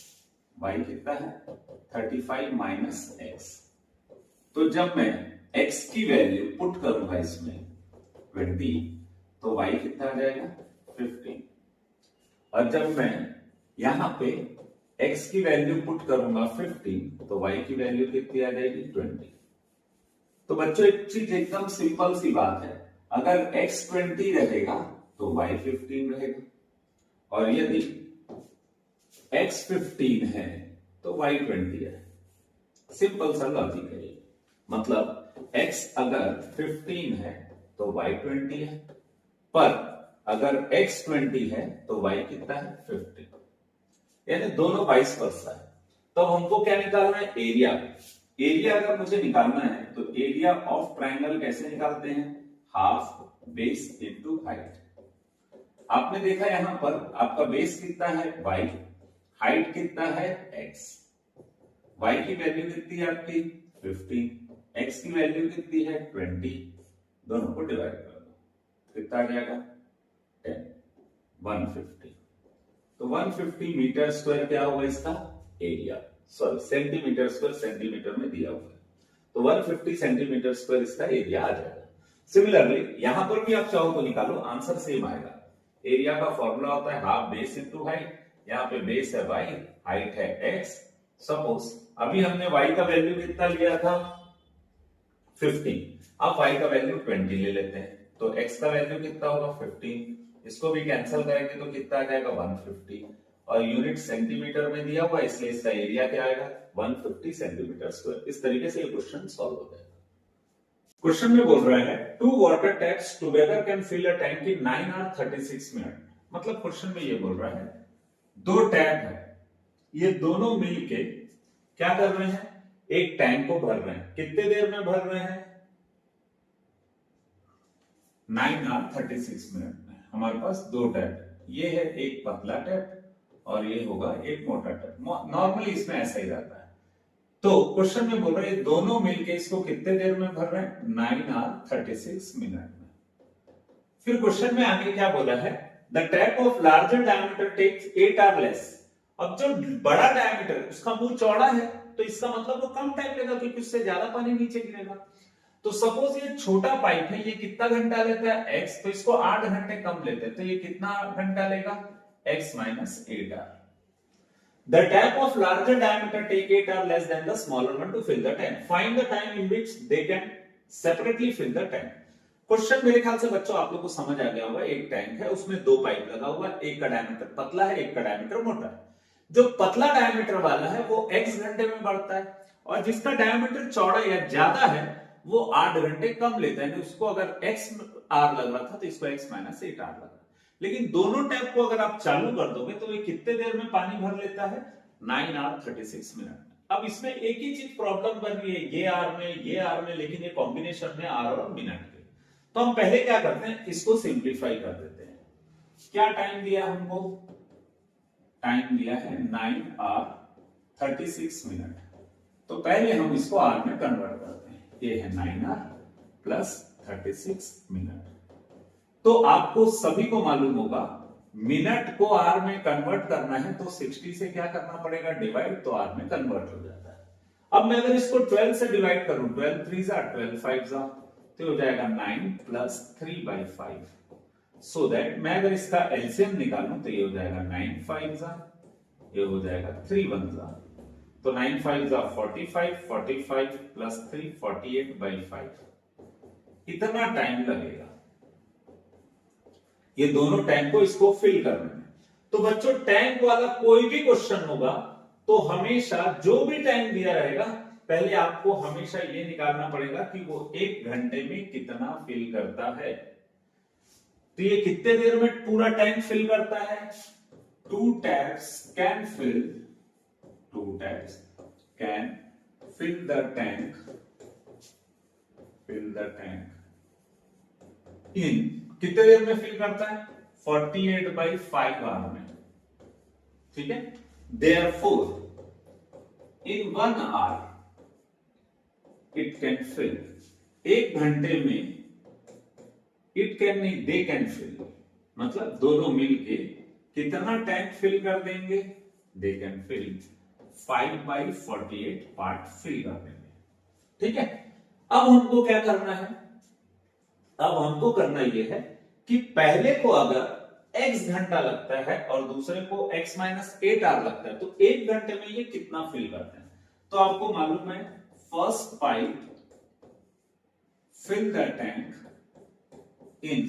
y कितना है 35 माइनस एक्स। तो जब मैं x की वैल्यू पुट करूंगा इसमें 20, तो y कितना आ जाएगा 15, और जब मैं यहां पे x की वैल्यू पुट करूंगा 15, तो y की वैल्यू कितनी आ जाएगी 20। तो बच्चों एक चीज एकदम सिंपल सी बात है, अगर x 20 रहेगा तो y 15 रहेगा, और यदि x 15 है तो y 20 है। सिंपल सा लॉजिक है, मतलब x अगर 15 है तो y 20 है, पर अगर x 20 है तो y कितना है 15, यानी दोनों वाइस वर्सा है। तो हमको क्या निकालना है एरिया। एरिया अगर मुझे निकालना है तो एरिया ऑफ ट्राइंगल कैसे निकालते हैं, हाफ बेस इनटू हाइट। आपने देखा यहां पर आपका बेस कितना है y, हाइट कितना है x, y की वैल्यू कितनी है आपकी 15, x की वैल्यू कितनी है 20, दोनों को डिवाइड कर दो कितना आ जाएगा 10, 150। तो 150 मीटर स्क्वायर क्या होगा इसका area, sorry centimetre square centimetre में दिया हुआ है, तो 150 सेंटीमीटर स्क्वायर इसका एरिया आ जाएगा। सिमिलरली यहां पर भी आप चाहो तो निकालो, आंसर सेम आएगा। एरिया का फॉर्मूला होता है हाफ बेस इनटू हाइट, यहाँ पे बेस है y, हाइट है x। सपोज अभी हमने y का वैल्यू कितना लिया था 15, अब y का वैल्यू 20 ले लेते हैं, तो x का वैल्यू कितना होगा 15, इसको भी कैंसिल करेंगे तो कितना आ जाएगा 150, और यूनिट सेंटीमीटर में दिया हुआ इसलिए इसका एरिया क्या आएगा 150 सेंटीमीटर स्क्वायर। इस तरीके से ये क्वेश्चन सॉल्व हो जाएगा। क्वेश्चन में बोल रहा है two water taps together can fill a tank in 9 और 36 मिनट। मतलब क्वेश्चन में ये बोल रहा है दो टैप है, ये दोनों मिलके क्या कर रहे हैं, एक टैंक को भर रहे हैं। कितने देर में भर रहे हैं 9 और 36 मिनट में। हमारे पास दो टैप, ये है एक पतला टैप और ये होगा एक मोटा टैप। नॉर्मली इसमें ऐसा ही रहता है। तो क्वेश्चन में बोल रहे हैं दोनों मिलके इसको कितने देर में भर रहे हैं 9 और 36 मिनट में। फिर क्वेश्चन में आगे क्या बोला है the tap of larger diameter takes 8 hour less. अब जो बड़ा डायमीटर उसका मुंह चौड़ा है तो इसका मतलब वो कम टाइम लेगा क्योंकि उससे ज्यादा पानी नीचे गिरेगा। तो सपोज ये छोटा पाइप है, ये कितना घंटा लेता है x, तो इसको 8 घंटे कम लेते हैं, तो ये कितना घंटा लेगा x minus 8 hour. The tap of larger diameter take 8 hours less than the smaller one to fill the tank. Find the time in which they can separately fill the tank. Question मेरे ख्याल से बच्चों आप लोग को समझ आ गया होगा। एक टैंक है, उसमें दो पाइप लगा हुआ है, एक का डायमीटर पतला है, एक का डायमीटर मोटा है। जो पतला डायमीटर वाला है वो x घंटे में बढ़ता है और जिसका डायमीटर चौड़ा या ज्यादा है वो 8 घंटे कम लेता है। उसको अगर x आर लग रहा था तो इसको x माइनस 8 आर लगा। लेकिन दोनों टैप को अगर आप चालू कर दोगे तो ये कितने देर में पानी भर लेता है 9 आवर 36 मिनट। अब इसमें एक ही चीज प्रॉब्लम बन रही है, ये आर में, लेकिन ये कॉम्बिनेशन में आर और मिनट के। तो हम पहले क्या करते हैं, इसको सिंप्लीफाई कर देते हैं। क्या टाइम दिया हमको, टाइम दिया है 9 आवर 36 मिनट। तो पहले हम इसको आर में कन्वर्ट करते हैं। ये है 9 आवर प्लस 36 मिनट। तो आपको सभी को मालूम होगा मिनट को आर में कन्वर्ट करना है तो 60 से क्या करना पड़ेगा, डिवाइड, तो आर में कन्वर्ट हो जाता है। अब मैं अगर इसको 12 से डिवाइड करूं, 12 3 12 5 तो हो जाएगा 9 प्लस 3/5। सो दैट मैं अगर इसका एलसीएम निकालूं तो ये हो जाएगा 9 5 ये हो जाएगा 3 1 तो 9 5 45, 45 प्लस 3 48/5। इतना टाइम लगेगा ये दोनों टैंक को इसको फिल करने में। तो बच्चों टैंक वाला कोई भी क्वेश्चन होगा तो हमेशा जो भी टाइम दिया रहेगा पहले आपको हमेशा ये निकालना पड़ेगा कि वो 1 घंटे में कितना फिल करता है। तो ये कितने देर में पूरा टैंक फिल करता है, 2 taps can fill the tank in कितने देर में फिल करता है, 48/5 आवर में। ठीक है, therefore in 1 hour it can fill, 1 घंटे में it can नहीं, they can fill, मतलब दोनों मिलके कितना टैंक फिल कर देंगे, they can fill 5/48 part fill कर देंगे। ठीक है, अब हमको क्या करना है, अब हमको करना यह है कि पहले को अगर x घंटा लगता है और दूसरे को x माइनस 8 आवर लगता है तो 1 घंटे में ये कितना फिल करते हैं। तो आपको मालूम है first pipe fill the tank in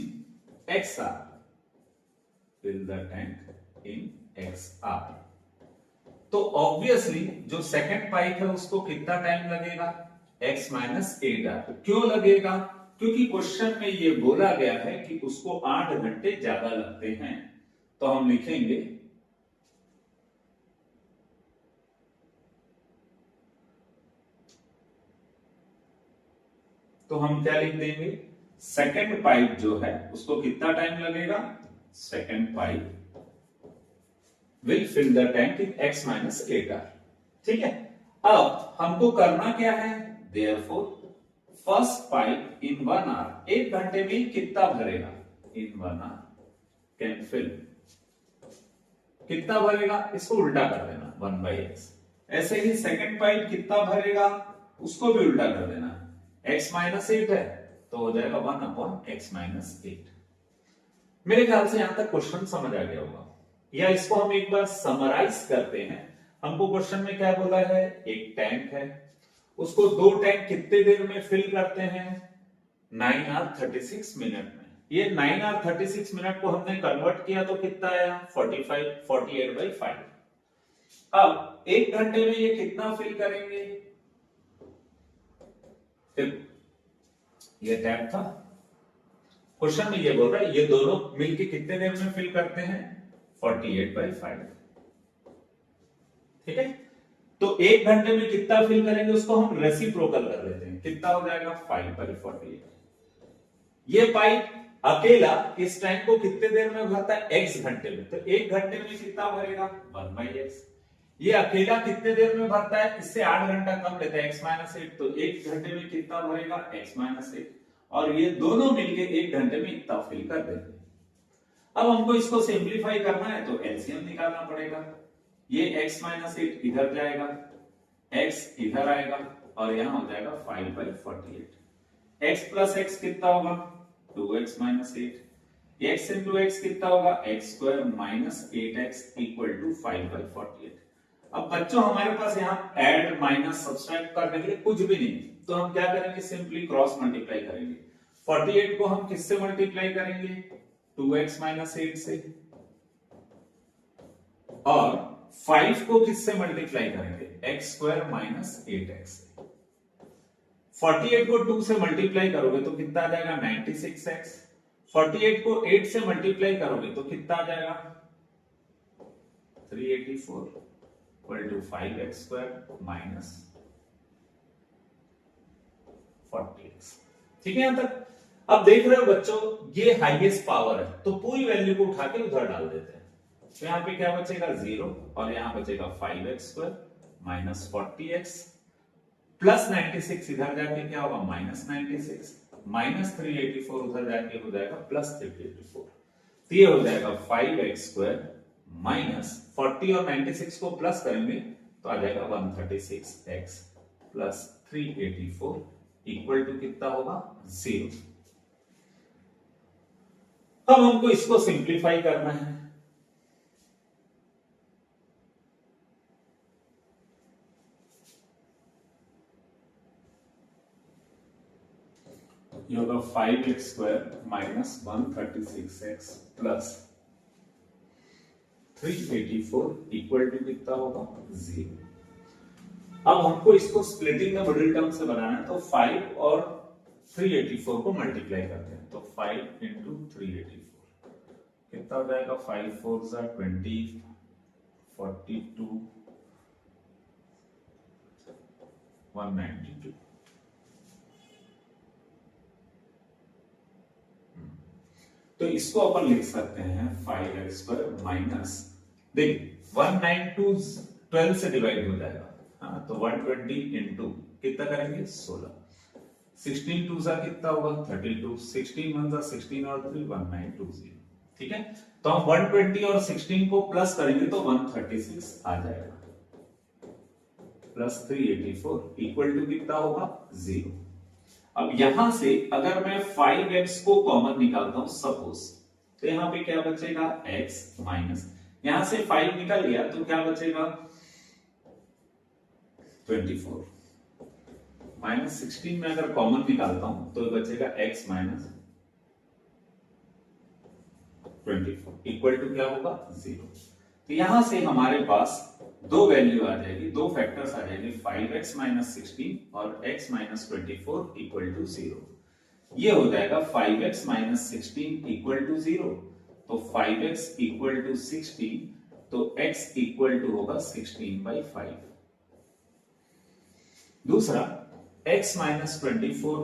x hour, fill the tank in x hour. तो ऑब्वियसली जो सेकंड पाइप है उसको कितना टाइम लगेगा, x माइनस 8 आवर। क्यों लगेगा, क्योंकि क्वेश्चन में ये बोला गया है कि उसको 8 घंटे ज्यादा लगते हैं। तो हम लिखेंगे तो हम क्या लिख देंगे, सेकंड पाइप जो है उसको कितना टाइम लगेगा, second pipe will fill the tank in x minus 8 hour. ठीक है, अब हमको करना क्या है, therefore first pipe in 1 hour, 1 घंटे में कितना भरेगा, इन 1 आवर कैन फिल, कितना भरेगा, इसको उल्टा कर देना 1/x। ऐसे ही सेकंड पाइप कितना भरेगा उसको भी उल्टा कर देना, x माइनस 8 है तो हो जाएगा 1/x माइनस 8। मेरे ख्याल से यहां तक क्वेश्चन समझ आ गया होगा, या इसको हम एक बार समराइज करते हैं। हमको क्वेश्चन में क्या बोला है, एक टैंक है, उसको 2 टैंक कितने देर में फिल करते हैं, 9 आवर 36 मिनट में। ये 9 आवर 36 मिनट को हमने कन्वर्ट किया तो कितना आया, 48/5। अब 1 घंटे में ये कितना फिल करेंगे, ये टैप था, क्वेश्चन में ये बोल रहा है ये दोनों मिलके कितने देर में फिल करते हैं, 48/5। ठीक है, तो 1 घंटे में कितना फिल करेंगे उसको हम रेसिप्रोकल कर लेते हैं, कितना हो जाएगा 5/48। ये पाइप अकेला इस टैंक को कितने देर में भरता है, x घंटे में, तो 1 घंटे में कितना भरेगा, 1/x। ये अकेला कितने देर में भरता है, इससे 8 घंटा कम लेता है, x माइनस 8, तो 1 घंटे में कितना भरेगा, x माइनस 8, और ये दोनों मिलके 1 घंटे में इतना फिल कर देंगे। अब हमको इसको सिंप्लीफाई करना है तो एलसीएम निकालना पड़ेगा। ये x माइनस 8 इधर जाएगा, x इधर आएगा और यहां हो जाएगा 5/48। x प्लस x कितना होगा 2x minus 8, x into x कितना होगा x square minus 8x equal to 5/48। अब बच्चों हमारे पास यहाँ ऐड माइनस सब्सट्रैक्ट करने के लिए कुछ भी नहीं, तो हम क्या करेंगे सिंपली क्रॉस मल्टीप्लाई करेंगे। 48 को हम किससे मल्टीप्लाई करेंगे 2x माइनस 8 से, और 5 को किससे मल्टीप्लाई करेंगे x स्क्वायर माइनस 8x से। 48 को 2 से मल्टीप्लाई करोगे तो कितना आ जाएगा 96x। 48 को 8 से मल्टीप्लाई करोगे तो कितना आ जाएगा 384 equal to 5x square minus 40x। ठीक है यहां तक। अब देख रहे हो बच्चों ये हाईएस्ट पावर है, तो पूरी वैल्यू को उठा के उधर डाल देते हैं। तो यहाँ पे क्या बचेगा 0 और यहाँ बचेगा 5x square minus 40x plus 96 इधर जाके क्या होगा माइनस 96 माइनस 384 उधर जाके हो जाएगा प्लस 384। तो ये हो जाएगा 5x स्क्वायर माइनस 40 और 96 को प्लस करेंगे तो आ जाएगा 136x प्लस 384 इक्वल टू कितना होगा 0। अब हमको इसको सिंप्लीफाई करना है। ये होगा 5x square minus 136x plus 384 equal to कितना होगा 0। अब हमको इसको स्प्लिटिंग द मिडिल टर्म से बनाना है, तो 5 और 384 को मल्टीप्लाई करते हैं। तो 5 इंटू 384 कितना हो जाएगा 5 4 20 42 192। तो इसको अपन लिख सकते हैं 5x स्क्वायर माइनस, देखिए 192 12 से डिवाइड हो जाएगा, हाँ तो 120 इंटू कितना करेंगे 16, 16 2 सा कितना होगा 32, 16 1 सा 16 और 3 1920। ठीक है, तो हम 120 और 16 को प्लस करेंगे तो 136 आ जाएगा प्लस 384 इक्वल टू कितना होगा 0। अब यहां से अगर मैं 5x को कॉमन निकालता हूं सपोज, तो यहां पे क्या बचेगा x माइनस, यहां से 5 निकल गया तो क्या बचेगा 24 माइनस 16 में अगर कॉमन निकालता हूं तो बचेगा x माइनस 24 इक्वल टू क्या होगा 0। तो यहां से हमारे पास दो वैल्यू आ जाएगी, दो फैक्टर्स आ जाएंगे 5x माइनस 16 और x माइनस 24 इक्वल टू 0। ये हो जाएगा 5x माइनस 16 इक्वल टू 0, तो 5x इक्वल टू 16, तो x इक्वल टू होगा 16/5। दूसरा x माइनस 24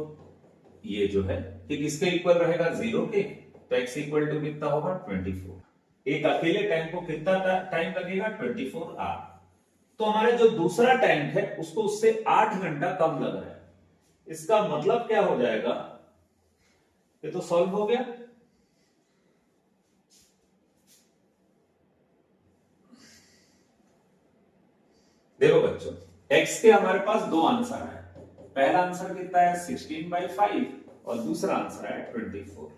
ये जो है ये किसके इक्वल रहेगा 0 के, तो x इक्वल टू कितना होगा 24। एक अकेले टैंक को कितना टाइम लगेगा 24 आवर, तो हमारा जो दूसरा टैंक है उसको उससे 8 घंटा कम लग रहा है। इसका मतलब क्या हो जाएगा, ये तो सॉल्व हो गया। देखो बच्चों x के हमारे पास दो आंसर है, पहला आंसर कितना है 16/5 और दूसरा आंसर है 24।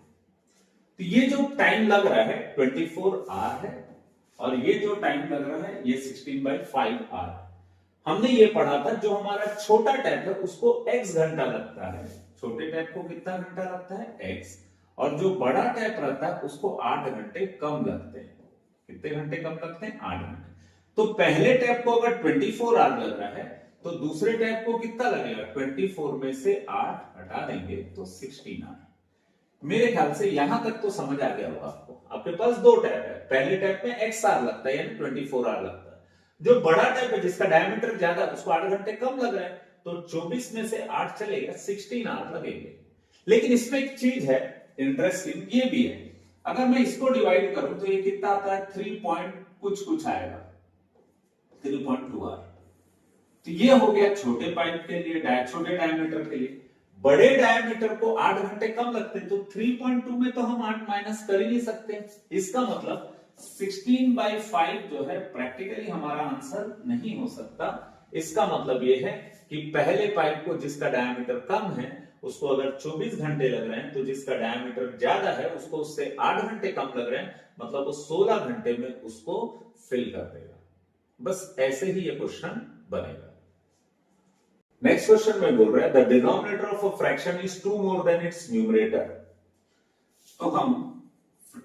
तो ये जो टाइम लग रहा है 24 आवर है और ये जो टाइम लग रहा है ये 16/5 आवर। हमने ये पढ़ा था जो हमारा छोटा टैप है उसको x घंटा लगता है, छोटे टैप को कितना घंटा लगता है x, और जो बड़ा टैप रहता है उसको 8 घंटे कम लगते हैं। कितने घंटे कम लगते हैं 8 घंटे। तो पहले टैप को अगर 24 आवर लग रहा है तो दूसरे टैप को कितना लगेगा 24 में से 8 हटा देंगे तो 16 आवर। मेरे ख्याल से यहां तक तो समझ आ गया होगा आपको। आपके पास दो टैप है, पहले टैप में x आवर लगता है यानी 24 आवर लगता है, जो बड़ा टैप है जिसका डायमीटर ज्यादा उसको 8 घंटे कम लग रहा है, तो 24 में से 8 चलेगा 16 आवर लगेंगे। लेकिन इसमें एक चीज है इंटरेस्टिंग, ये भी है, अगर मैं इसको डिवाइड करूं तो ये कितना आता है 3 पॉइंट कुछ आएगा 3.2 आवर। तो ये हो गया छोटे पाइप के लिए, छोटे डायमीटर के लिए। बड़े डायमीटर को 8 घंटे कम लगते हैं, तो 3.2 में तो हम 8 माइनस कर ही नहीं सकते। इसका मतलब 16/5 जो है प्रैक्टिकली हमारा आंसर नहीं हो सकता। इसका मतलब यह है कि पहले पाइप को जिसका डायमीटर कम है उसको अगर 24 घंटे लग रहे हैं, तो जिसका डायमीटर ज्यादा है उसको उससे 8 घंटे कम लग रहे हैं, मतलब वो 16 घंटे में उसको फिल कर देगा। बस ऐसे ही ये क्वेश्चन बनेगा। नेक्स्ट क्वेश्चन में बोल रहा है the denominator of a fraction is 2 more than its numerator. तो हम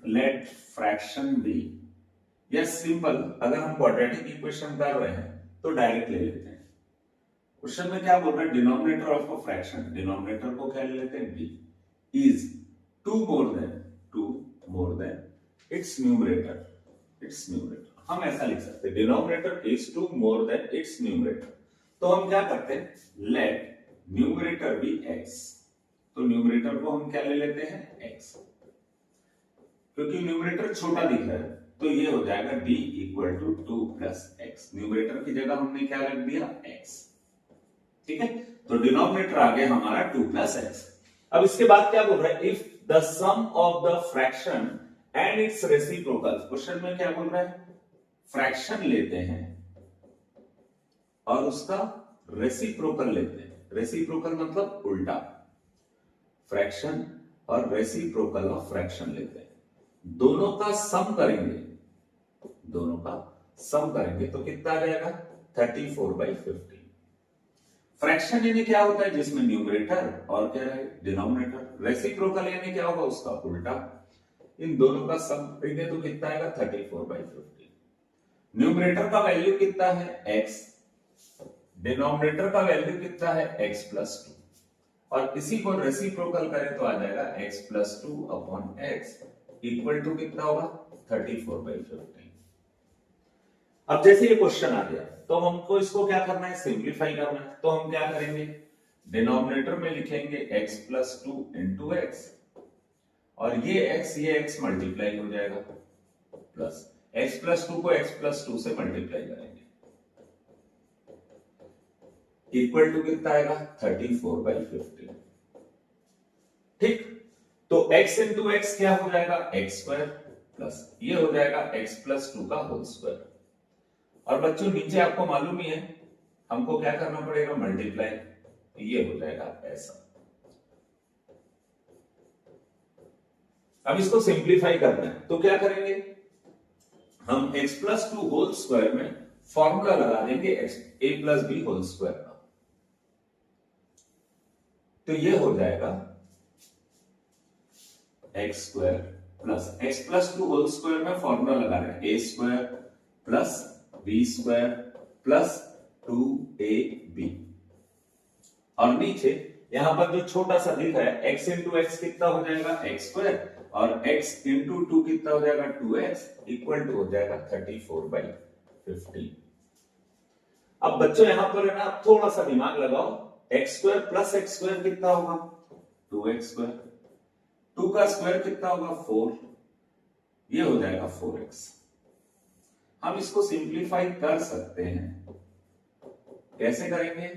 लेट फ्रैक्शन बी, या सिंपल अगर हम क्वाड्रेटिक इक्वेशन कर रहे हैं तो डायरेक्ट ले लेते हैं। क्वेश्चन में क्या बोल रहा है, denominator of a fraction, denominator को क्या ले लेते हैं b, is 2 more than its numerator, its numerator. हम ऐसा लिख सकते हैं denominator is 2 more than its numerator. तो हम क्या करते हैं, लेट न्यूमरेटर बी x। तो न्यूमरेटर को हम क्या ले लेते हैं x, क्योंकि न्यूमरेटर छोटा दिख रहा है तो ये हो जाएगा d equal to 2 plus x। Numerator की जगह हमने क्या रख दिया x, ठीक है। तो डिनोमिनेटर आ गया हमारा 2 प्लस x। अब इसके बाद क्या बोल रहा है, if the sum of the fraction and its reciprocal. Question में क्या बोल रहा है, फ्रैक्शन लेते हैं और उसका रेसिप्रोकल लेते हैं। रेसिप्रोकल मतलब उल्टा, फ्रैक्शन और रेसिप्रोकल ऑफ फ्रैक्शन लेते हैं, दोनों का सम करेंगे, दोनों का सम करेंगे तो कितना आ जाएगा 34/50। फ्रैक्शन यानी क्या होता है, जिसमें न्यूमरेटर और क्या है डिनोमिनेटर। रेसिप्रोकल यानी क्या होगा, उसका उल्टा। इन दोनों का सम करेंगे तो कितना आएगा 34/50। न्यूमरेटर का वैल्यू कितना है x, डिनोमिनेटर का वैल्यू कितना है x प्लस 2, और इसी को रेसिप्रोकल करें तो आ जाएगा x plus 2 upon x equal to कितना होगा 34/50। अब जैसे ये क्वेश्चन आ गया तो हमको इसको क्या करना है, सिंप्लीफाई करना है। तो हम क्या करेंगे, डिनोमिनेटर में लिखेंगे x प्लस 2 इंटू x, और ये x मल्टीप्लाई हो जाएगा, प्लस x प्लस 2 को x प्लस 2 से मल्टीप्लाई करेंगे, इक्वल टू कितना आएगा 34/50। ठीक, तो x इंटू एक्स क्या हो जाएगा x स्क्वायर, प्लस ये हो जाएगा x प्लस 2 का होल स्क्वायर। और बच्चों नीचे आपको मालूम ही है हमको क्या करना पड़ेगा, मल्टीप्लाई, ये हो जाएगा ऐसा। अब इसको सिंप्लीफाई करना है तो क्या करेंगे, हम x प्लस 2 होल स्क्वायर में फॉर्मूला लगा देंगे a plus B whole square का, तो ये हो जाएगा x square plus x plus 2 whole square में फॉर्मूला लगा रहे हैं a square plus b square plus 2ab, और नीचे यहां पर जो छोटा सा दिख रहा है x इंटू एक्स कितना हो जाएगा x स्क्वायर, और x इंटू 2 कितना हो जाएगा 2x इक्वल टू हो जाएगा 34/50। अब बच्चों यहां पर है ना, थोड़ा सा दिमाग लगाओ, x square plus x square कितना होगा 2x स्क्वायर, 2 का स्क्वायर कितना होगा 4, ये हो जाएगा 4x। हम इसको सिंप्लीफाई कर सकते हैं, कैसे करेंगे,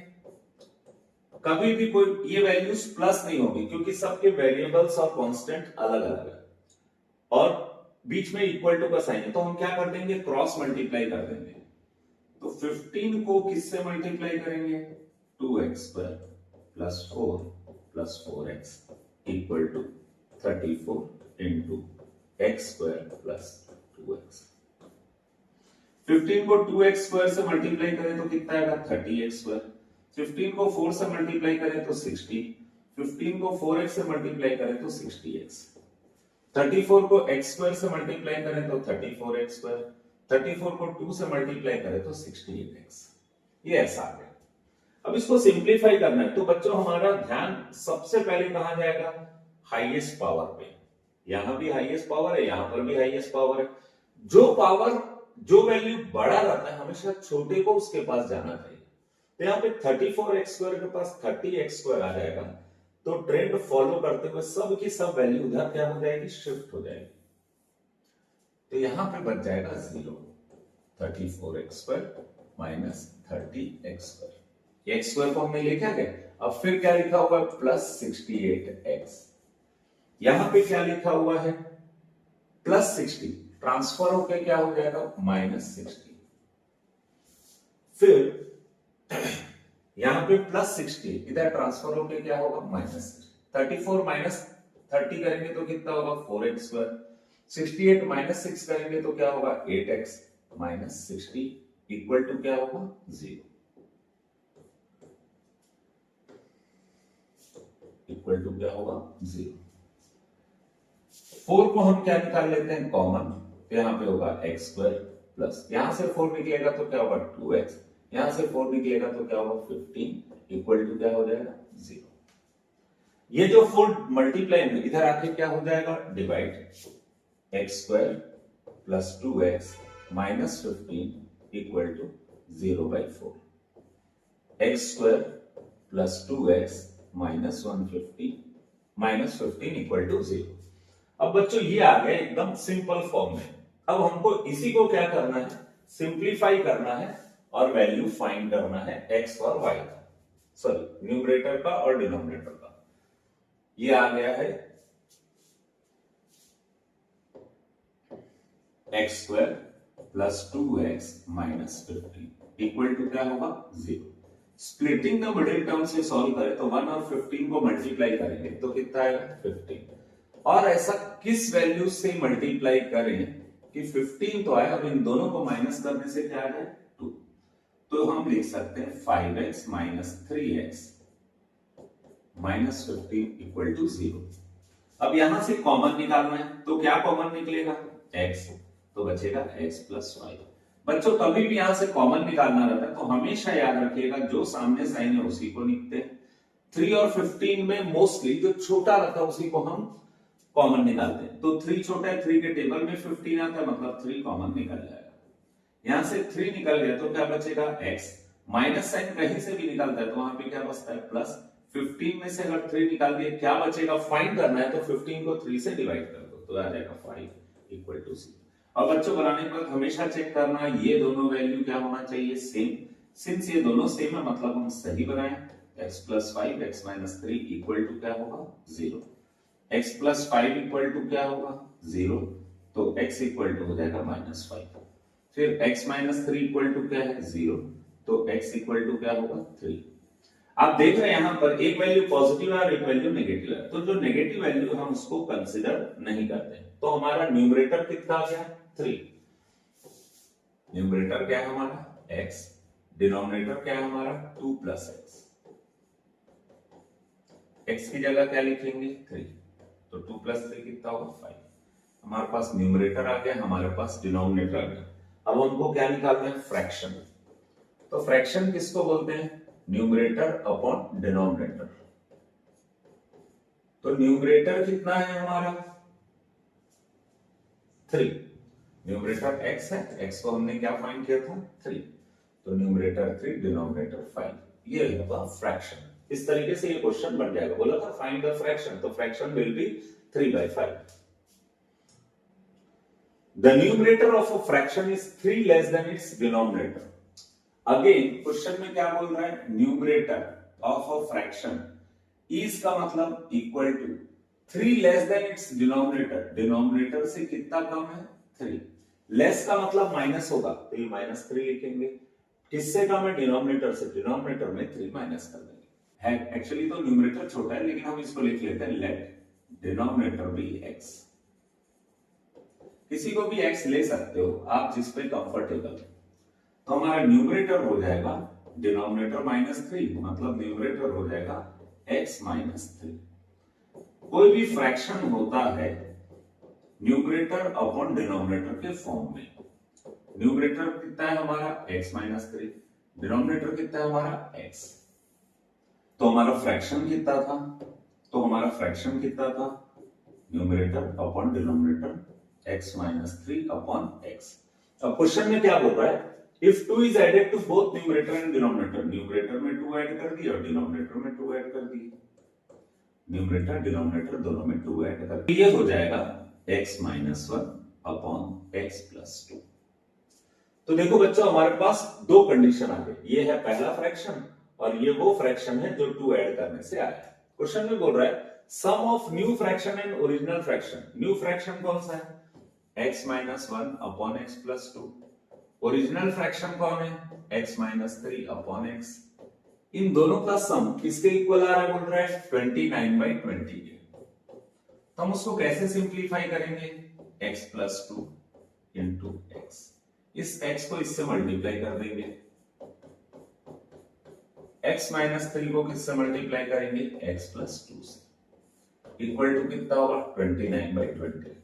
कभी भी कोई ये वैल्यूज प्लस नहीं होगी क्योंकि सबके वेरिएबल्स और कांस्टेंट अलग अलग है, और बीच में इक्वल टू का साइन है, तो हम क्या कर देंगे क्रॉस मल्टीप्लाई कर देंगे। तो 15 को किससे मल्टीप्लाई करेंगे 2x square plus 4 plus 4x equal to 34 into x square plus 2x। 15 को 2x स्क्वायर से मल्टीप्लाई करें तो कितना आएगा 30x स्क्वायर, 15 को 4 से मल्टीप्लाई करें तो 60, 15 को 4x से मल्टीप्लाई करें तो 60x, 34 को x स्क्वायर से मल्टीप्लाई करें तो 34x स्क्वायर, 34 को 2 से मल्टीप्लाई करें तो 68x। ये ऐसा आ गया। अब इसको सिंप्लीफाई करना है तो बच्चों हमारा ध्यान सबसे पहले कहां जाएगा, हाईएस्ट पावर पे। यहां भी हाईएस्ट पावर है, यहां पर भी हाईएस्ट पावर है। जो वैल्यू बड़ा रहता है हमेशा छोटे को उसके पास जाना चाहिए। तो यहाँ पे 34x स्क्वायर के पास 30x स्क्वायर आ जाएगा, तो ट्रेंड फॉलो करते हुए सब की सब वैल्यू उधर क्या हो जाएगी, शिफ्ट हो जाएगी। तो यहां पे बच जाएगा 0, 34x square minus 30x square. X square को हमने लिखा गया, अब फिर क्या लिखा हुआ है प्लस 68x, यहां पे क्या लिखा हुआ है प्लस 60, ट्रांसफर होकर क्या हो जाएगा माइनस 60, फिर यहां पे प्लस 60 इधर ट्रांसफर होकर क्या होगा माइनस 34 माइनस 30 करेंगे तो कितना होगा 4x स्क्वायर, 68 माइनस 6 करेंगे तो क्या होगा 8x माइनस 60 इक्वल टू क्या होगा 0, इक्वल टू क्या होगा 0। 4 को हम क्या निकाल लेते हैं कॉमन, तो यहां पे होगा x स्क्वायर प्लस यहां से 4 निकलेगा तो क्या होगा 2x, यहां से 4 निकलेगा तो क्या होगा 15 इक्वल टू क्या हो जाएगा 0। ये जो 4 मल्टीप्लाई में इधर आके क्या हो जाएगा divide, x square plus 2x minus 15 equal to 0/4, x square plus 2x minus 150 minus 15 equal to 0। अब बच्चों ये आ गया एकदम सिंपल फॉर्म में, अब हमको इसी को क्या करना है सिंप्लीफाई करना है और वैल्यू फाइंड करना है x और y का, सॉरी न्यूमरेटर का और डिनोमिनेटर का। ये आ गया है x square plus 2x minus 15 equal to क्या होगा 0। स्प्लिटिंग द मिडिल टर्म से सॉल्व करें तो 1 और 15 को मल्टीप्लाई करेंगे तो कितना आएगा 15, और ऐसा किस वैल्यू से मल्टीप्लाई करें कि 15 तो आए और इन दोनों को माइनस करने से क्या आ जाए 2, तो हम लिख सकते हैं 5x minus 3x minus 15 equal to 0। अब यहां से कॉमन निकालना है तो क्या कॉमन निकलेगा x, तो बचेगा x प्लस 5। बच्चों कभी भी यहां से कॉमन निकालना रहता है तो हमेशा याद रखिएगा जो सामने साइन है उसी को लिखते हैं। 3 और 15 में मोस्टली जो छोटा रहता है उसी को हम कॉमन निकालते हैं, तो 3 छोटा है, 3 के टेबल में 15 आता है मतलब 3 कॉमन निकल जाएगा। यहां से 3 निकल गया तो क्या बचेगा x, माइनस साइन कहीं से भी निकलता है तो वहां पे क्या बचता है प्लस, 15 में से अगर 3 निकाल दिए क्या बचेगा फाइंड करना है तो 15 को 3 से डिवाइड कर दो तो आ जाएगा 5 इक्वल टू 0। अब बच्चों बनाने के बाद हमेशा चेक करना ये दोनों वैल्यू क्या होना चाहिए सेम, सिंस ये दोनों सेम है मतलब हम सही बनाए, x plus 5 x minus 3 equal to क्या होगा 0, x प्लस 5 इक्वल टू क्या होगा 0, तो x इक्वल टू हो जाएगा माइनस 5, फिर x माइनस 3 इक्वल टू क्या है 0, तो x इक्वल टू क्या होगा 3। आप देख रहे हैं यहां पर एक वैल्यू पॉजिटिव है और एक वैल्यू नेगेटिव है, तो जो नेगेटिव वैल्यू हम उसको कंसीडर नहीं करते, तो हमारा न्यूमरेटर कितना आ गया 3, न्यूमरेटर क्या है हमारा x, डिनोमिनेटर क्या है हमारा 2 प्लस x की जगह क्या लिखेंगे 3, तो 2 प्लस 3 कितना होगा 5। हमारे पास न्यूमरेटर आ गया, हमारे पास डिनोमिनेटर आ गया। अब हमको क्या निकालना है फ्रैक्शन, तो फ्रैक्शन किसको बोलते हैं न्यूमरेटर अपॉन डिनोमिनेटर। तो न्यूमरेटर कितना है हमारा 3, न्यूमरेटर x है, x को हमने क्या फाइंड किया था 3, तो न्यूमरेटर 3 डिनोमिनेटर 5, ये होगा फ्रैक्शन। इस तरीके से ये क्वेश्चन बन जाएगा, बोला था फाइंड द फ्रैक्शन, तो fraction will be 3/5। The numerator of a fraction is 3 less than its denominator. Again question में क्या बोल रहा है numerator of a fraction is का मतलब equal to 3 less than its denominator, denominator से कितना कम है 3, less का मतलब माइनस होगा तो ये -3 लिखेंगे, किससे कम है डिनोमिनेटर से, डिनोमिनेटर में 3 माइनस कर देंगे। है एक्चुअली तो न्यूमरेटर छोटा है लेकिन हम इसको लिख लेते हैं लेट डिनोमिनेटर बी x, किसी को भी x ले सकते हो आप जिस पे कंफर्टेबल, तो हमारा न्यूमरेटर हो जाएगा डिनोमिनेटर -3 मतलब न्यूमरेटर हो जाएगा x -3। कोई भी फ्रैक्शन होता है न्यूमरेटर अपॉन डिनोमिनेटर के फॉर्म में, न्यूमरेटर कितना है हमारा x -3, डिनोमिनेटर कितना है हमारा x, तो हमारा फ्रैक्शन कितना था, तो हमारा फ्रैक्शन कितना था numerator upon denominator x -3 upon x। अब क्वेश्चन में क्या बोल रहा है if 2 is added to both numerator and denominator, numerator में 2 ऐड कर दिया और डिनोमिनेटर में 2 ऐड कर दिया, न्यूमरेटर डिनोमिनेटर दोनों में 2 ऐड कर दिया, ये हो जाएगा x -1 अपॉन x + 2। तो देखो बच्चों हमारे पास दो कंडीशन आ गई, ये है पहला फ्रैक्शन और ये वो फ्रैक्शन है जो 2 ऐड करने से आया है। क्वेश्चन में बोल रहा है sum of new fraction and original fraction. New fraction कौन सा है? x minus 1 upon x plus 2। Original fraction कौन है? x minus 3 upon x। इन दोनों का सम किसके इक्वल आ रहा है? बोल रहा है 29/20 के। तो हम उसको कैसे सिंप्लीफाई करेंगे? x plus 2 into x. इस x को इससे मल्टीप्लाई कर देंगे। x माइनस 3 को किससे मल्टीप्लाई करेंगे? x प्लस 2 से। इक्वल टू कितना होगा? 29/20।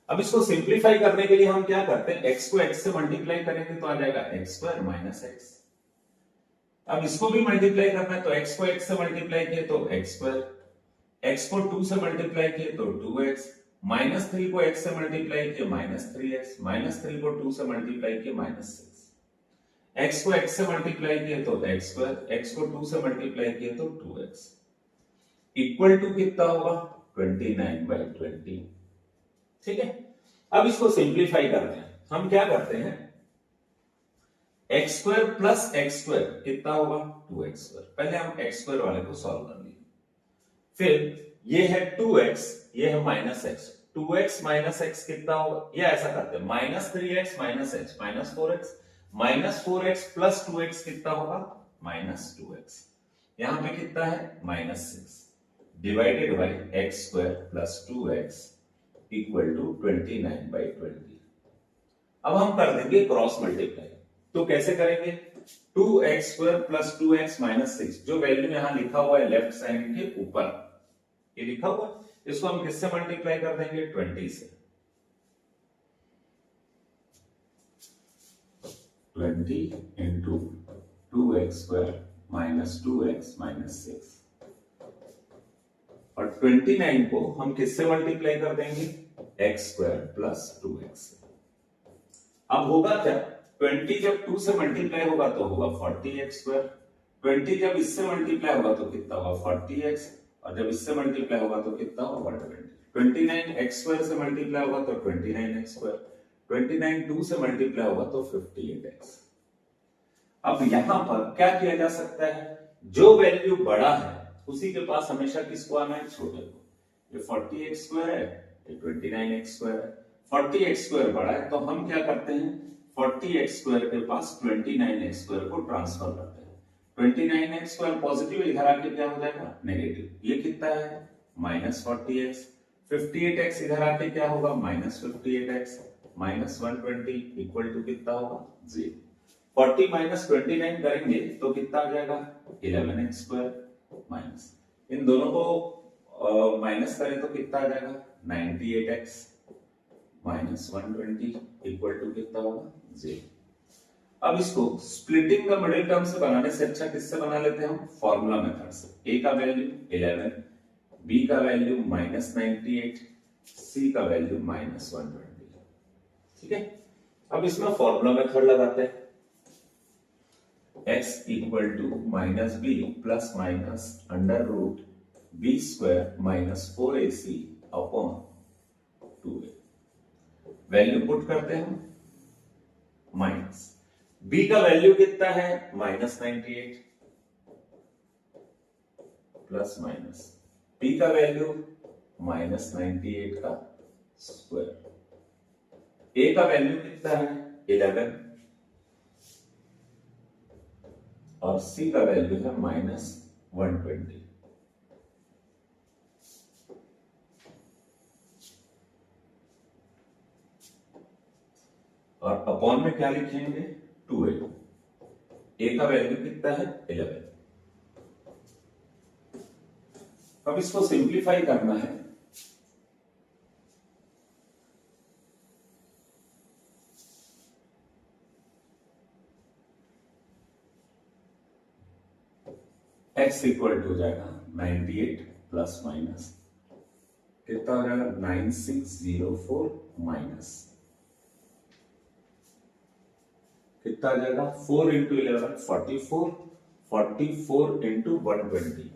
अब इसको सिंप्लीफाई करने के लिए हम क्या करते हैं? x को x से मल्टीप्लाई करेंगे तो आ जाएगा x स्क्वायर माइनस x। अब इसको भी मल्टीप्लाई करना है तो x को x से मल्टीप्लाई किए तो x स्क्वायर, x को 2 से मल्टीप्लाई किए तो 2x, माइनस 3 को x से मल्टीप्लाई किए माइनस 3x, माइनस 3 को 2 से मल्टीप्लाई किए माइनस 6, x को x से मल्टीप्लाई किए तो x स्क्वायर, x को 2 से मल्टीप्लाई किए तो 2x, इक्वल टू कितना होगा? 29/20। ठीक है, अब इसको सिंप्लीफाई करते हैं। हम क्या करते हैं? X square plus x square कितना होगा? 2x square. पहले हम एक्स स्क्वायर वाले को सॉल्व कर लिए, फिर ये है 2x, ये है minus x. 2x minus x कितना होगा? ये ऐसा करते हैं minus 3x minus x minus 4x, minus 4x plus 2x कितना होगा? Minus 2x। यहां पे कितना है? Minus 6 divided by x square plus 2x equal to 29/20। अब हम कर देंगे क्रॉस मल्टीप्लाई। तो कैसे करेंगे? 2x square plus 2x minus 6, जो वैल्यू यहां लिखा हुआ है लेफ्ट साइड के ऊपर, ये लिखा हुआ, इसको हम किससे मल्टीप्लाई कर देंगे? 20 से। 20 into 2x square minus 2x minus 6, और 29 को हम किससे मल्टीप्लाई कर देंगे? x square plus 2x। अब होगा क्या? 20 जब 2 से मल्टीप्लाई होगा तो होगा 40x स्क्वायर, 20 जब इससे मल्टीप्लाई होगा तो कितना होगा? 40x, और जब इससे मल्टीप्लाई होगा तो कितना होगा? 20। 29 x स्क्वायर से मल्टीप्लाई होगा तो 29x स्क्वायर, 29 2 से मल्टीप्लाई होगा तो 58x। अब यहां पर क्या किया जा सकता है? जो वैल्यू बड़ा है उसी के पास हमेशा किसको आना है? छोटे को। ये 40x स्क्वायर है, ये 29x स्क्वायर है। 40x स्क्वायर बड़ा है तो हम क्या करते हैं? 40x स्क्वायर के पास 29x स्क्वायर को ट्रांसफर करते हैं। 29x स्क्वायर पॉजिटिव, इधर आके क्या हो जाएगा? नेगेटिव। ये कितना है? Minus 40x। 58x इधर आके क्या होगा? Minus 58x minus 120 equal to कितना होगा? 0। 40 माइनस 29 करेंगे तो कितना आ जाएगा? 11x स्क्वायर माइनस, इन दोनों को माइनस करें तो कितना आ जाएगा? 98x माइनस 120 इक्वल टू कितना होगा? 0। अब इसको स्प्लिटिंग द मिडिल टर्म से बनाने से अच्छा किससे बना लेते हैं हम? फॉर्मूला मेथड से। a का वैल्यू 11, b का वैल्यू माइनस 98, c का वैल्यू माइनस 120। ठीक है, अब इसमें फॉर्मूला मेथड लगाते हैं। x equal to minus b plus minus under root b square minus 4ac upon 2a। Value put करते हैं हम, माइनस b का वैल्यू कितना है? माइनस 98 प्लस माइनस p का वैल्यू माइनस 98 का स्क्वायर, a का वैल्यू कितना है? 11, और c का वैल्यू है माइनस 120। और अपॉन में क्या लिखेंगे? 2a। a का वैल्यू कितना है? 11। अब इसको सिंप्लीफाई करना है। x इक्वल टू हो जाएगा 98 प्लस माइनस कितना हो जाएगा? 9604 माइनस कितना आ जाएगा? 4 इंटू 11 44, 44 इंटू 120,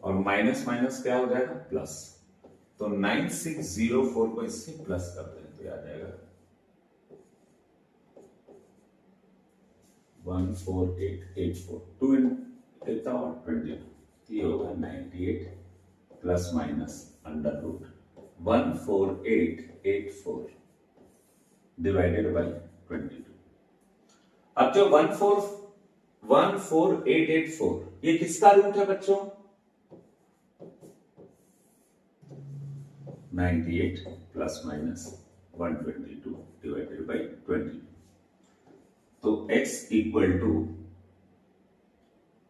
और माइनस माइनस क्या हो जाएगा? प्लस। तो 9604 को इससे प्लस कर दें तो आ जाएगा 14884 2 कितना हुआ 22, ये होगा 98 plus minus under root 14884 divided by 22। अब जो 14884 ये किसका रूट है बच्चों? 98 प्लस माइनस 122 डिवाइडेड बाई 22। तो x इक्वल टू,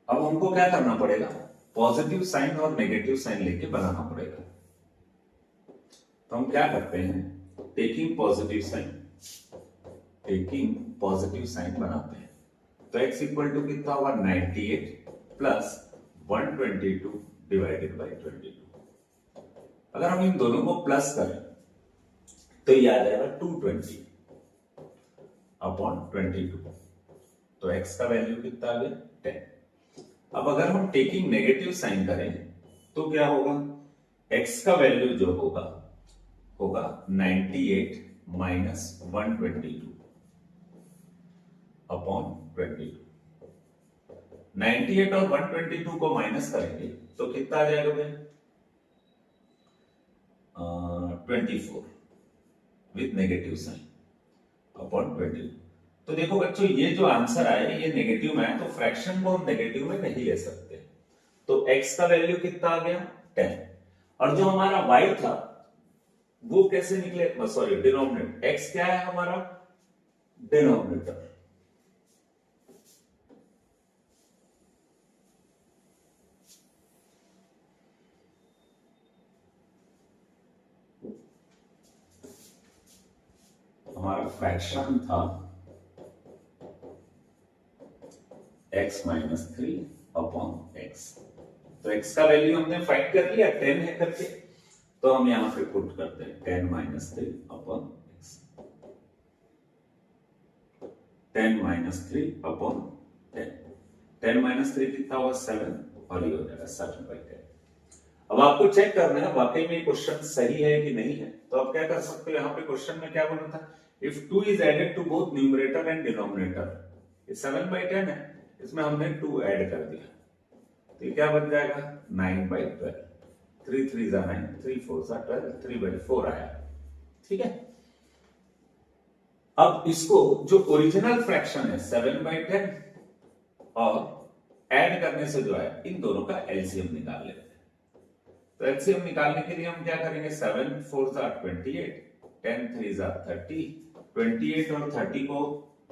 अब हमको क्या करना पड़ेगा? पॉजिटिव साइन और नेगेटिव साइन लेके बनाना पड़ेगा। तो हम क्या करते हैं, टेकिंग पॉजिटिव साइन बनाते हैं। तो x इक्वल टू कितना होगा 98 प्लस 122 डिवाइडेड बाई 22। अगर हम इन दोनों को प्लस करें तो ये आ जाएगा 220 अपॉन 22। तो x का वैल्यू कितना आ गया 10। अब अगर हम टेकिंग नेगेटिव साइन करें तो क्या होगा? x का वैल्यू जो होगा 98 माइनस 122 अपॉन 22। 98 और 122 को माइनस करेंगे तो कितना आ जाएगा भाई? 24 विथ नेगेटिव साइन अपॉन 22। तो देखो बच्चों, ये जो आंसर आया ये नेगेटिव में है, तो फ्रैक्शन को हम नेगेटिव में नहीं ले सकते। तो x का वैल्यू कितना आ गया 10, और जो हमारा y था वो कैसे निकले? Sorry, denominator. x क्या है हमारा? डिनोमिनेटर। हमारा फ्रैक्शन था x माइनस 3 अपॉन x। तो x का वैल्यू हमने फाइंड कर लिया 10 है करके, तो हम यहां पे पुट करते हैं 10 minus 3 upon x। 10 minus 3 upon 10। 10 minus 3 कितना हुआ 7, और ये हो जाएगा 7/10। अब आपको चेक करना है वाकई में क्वेश्चन सही है कि नहीं है। तो आप क्या कर सकते हो, यहाँ पे क्वेश्चन में क्या बोला था? If 2 is added to both numerator and denominator, ये 7/10 है, इसमें हमने 2 ऐड कर दिया, तो ये क्या बन जाएगा 9/12। 3 3 जा 9, 3 4 जा 12, 3/4 आया। ठीक है। अब इसको जो ओरिजिनल फ्रैक्शन है 7/10 और ऐड करने से जो है इन दोनों का एलसीएम निकाल लेते हैं। तो एलसीएम निकालने के लिए हम क्या करेंगे? 7 4 जा 28, 10 3 जा 30, 28 और 30 को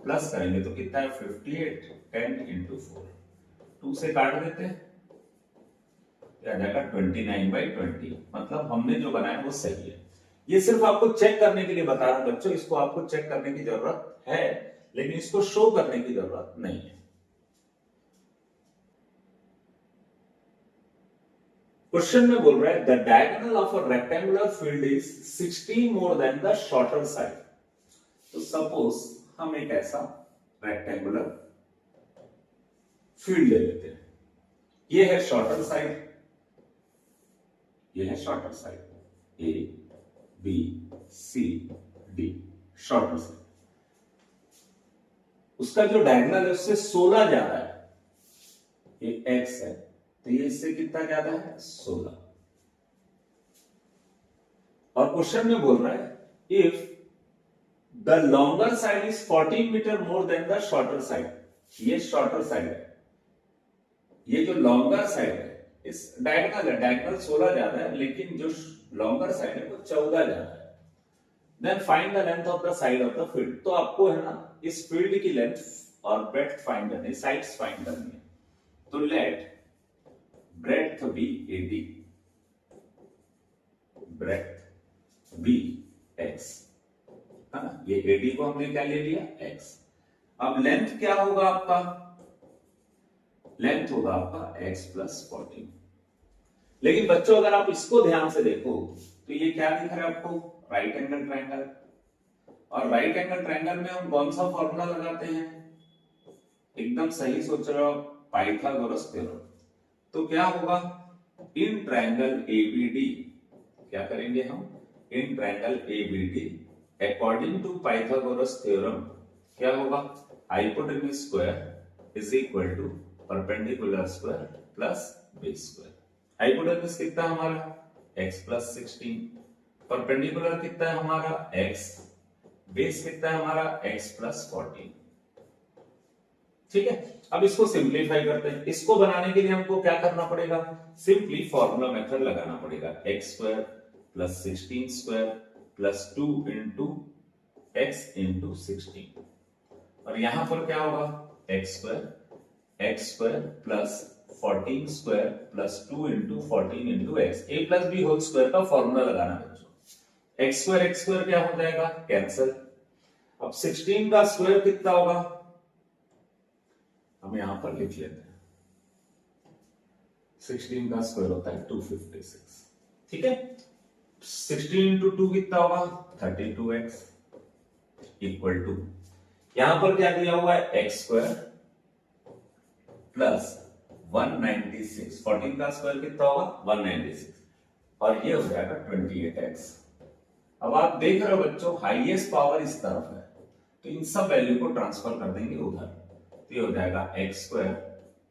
प्लस करेंगे तो कितना है 58, 10 into 4, 2 से काट देते हैं, आ जाएगा 29/20। मतलब हमने जो बनाया वो सही है। ये सिर्फ आपको चेक करने के लिए बता रहा हूं बच्चों, इसको आपको चेक करने की जरूरत है, लेकिन इसको शो करने की जरूरत नहीं है। क्वेश्चन में बोल रहा है the diagonal of a rectangular field is 60 more than the shorter side. तो सपोज हम एक ऐसा रेक्टेंगुलर फील्ड ले लेते हैं, ये है शॉर्टर साइड, ये है shorter side, A B C D, shorter side. उसका जो डायगोनल है उससे 16 ज्यादा है, ये एक्स है, तो ये इससे कितना ज्यादा है 16। और क्वेश्चन में बोल रहा है if the longer side is 14 metre more than the shorter side. ये शॉर्टर साइड है, ये जो लॉन्गर साइड है इस डायगोनल है, डायगोनल 16 ज्यादा है लेकिन जो लॉन्गर साइड है वो 14 ज्यादा है। Then find the length of the side of the field. तो आपको है ना इस फील्ड की लेंथ और ब्रेड्थ फाइंड करनी है, साइड्स फाइंड करनी है। तो let breadth be AD, breadth be x, है ना, ये एडी को हमने क्या ले लिया एक्स। अब लेंथ क्या होगा आपका? लेंथ होगा आपका x प्लस 14। लेकिन बच्चों अगर आप इसको ध्यान से देखो तो ये क्या दिख रहा है आपको? Right angle triangle. और राइट एंगल ट्रायंगल में हम कौन सा फॉर्मूला लगाते हैं? एकदम सही सोच रहे हो, पाइथागोरस थ्योरम। तो क्या होगा? इन ट्रायंगल एबीडी क्या करेंगे हम, in triangle ABD according to Pythagoras theorem क्या होगा, hypotenuse square is equal to perpendicular square plus base square. Hypotenuse कितना है हमारा x प्लस 16, परपेंडिकुलर कितना है हमारा x, बेस कितना है हमारा x प्लस 14। ठीक है, अब इसको सिंप्लीफाई करते हैं। इसको बनाने के लिए हमको क्या करना पड़ेगा, सिंपली फॉर्मूला मेथड लगाना पड़ेगा, x square plus 16 square plus 2 into x into 16, और यहां पर क्या होगा x square plus 14 square plus 2 into 14 into x, A plus B whole square का फॉर्मूला लगाना है बच्चों। एक्स स्क्वायर क्या हो जाएगा, कैंसिल। अब 16 का स्क्वायर कितना होगा, हम यहां पर लिख लेते हैं, 16 का स्क्वायर होता है 256। ठीक है, 16 इंटू 2 कितना होगा 32x इक्वल टू, यहां पर क्या दिया हुआ है एक्स स्क्वायर प्लस 196, 14 का स्क्वायर कितना होगा 196, और ये हो जाएगा 28x। अब आप देख रहे हो बच्चों हाईएस्ट पावर इस तरफ है, तो इन सब वैल्यू को ट्रांसफर कर देंगे उधर, तो ये हो जाएगा एक्स स्क्वायर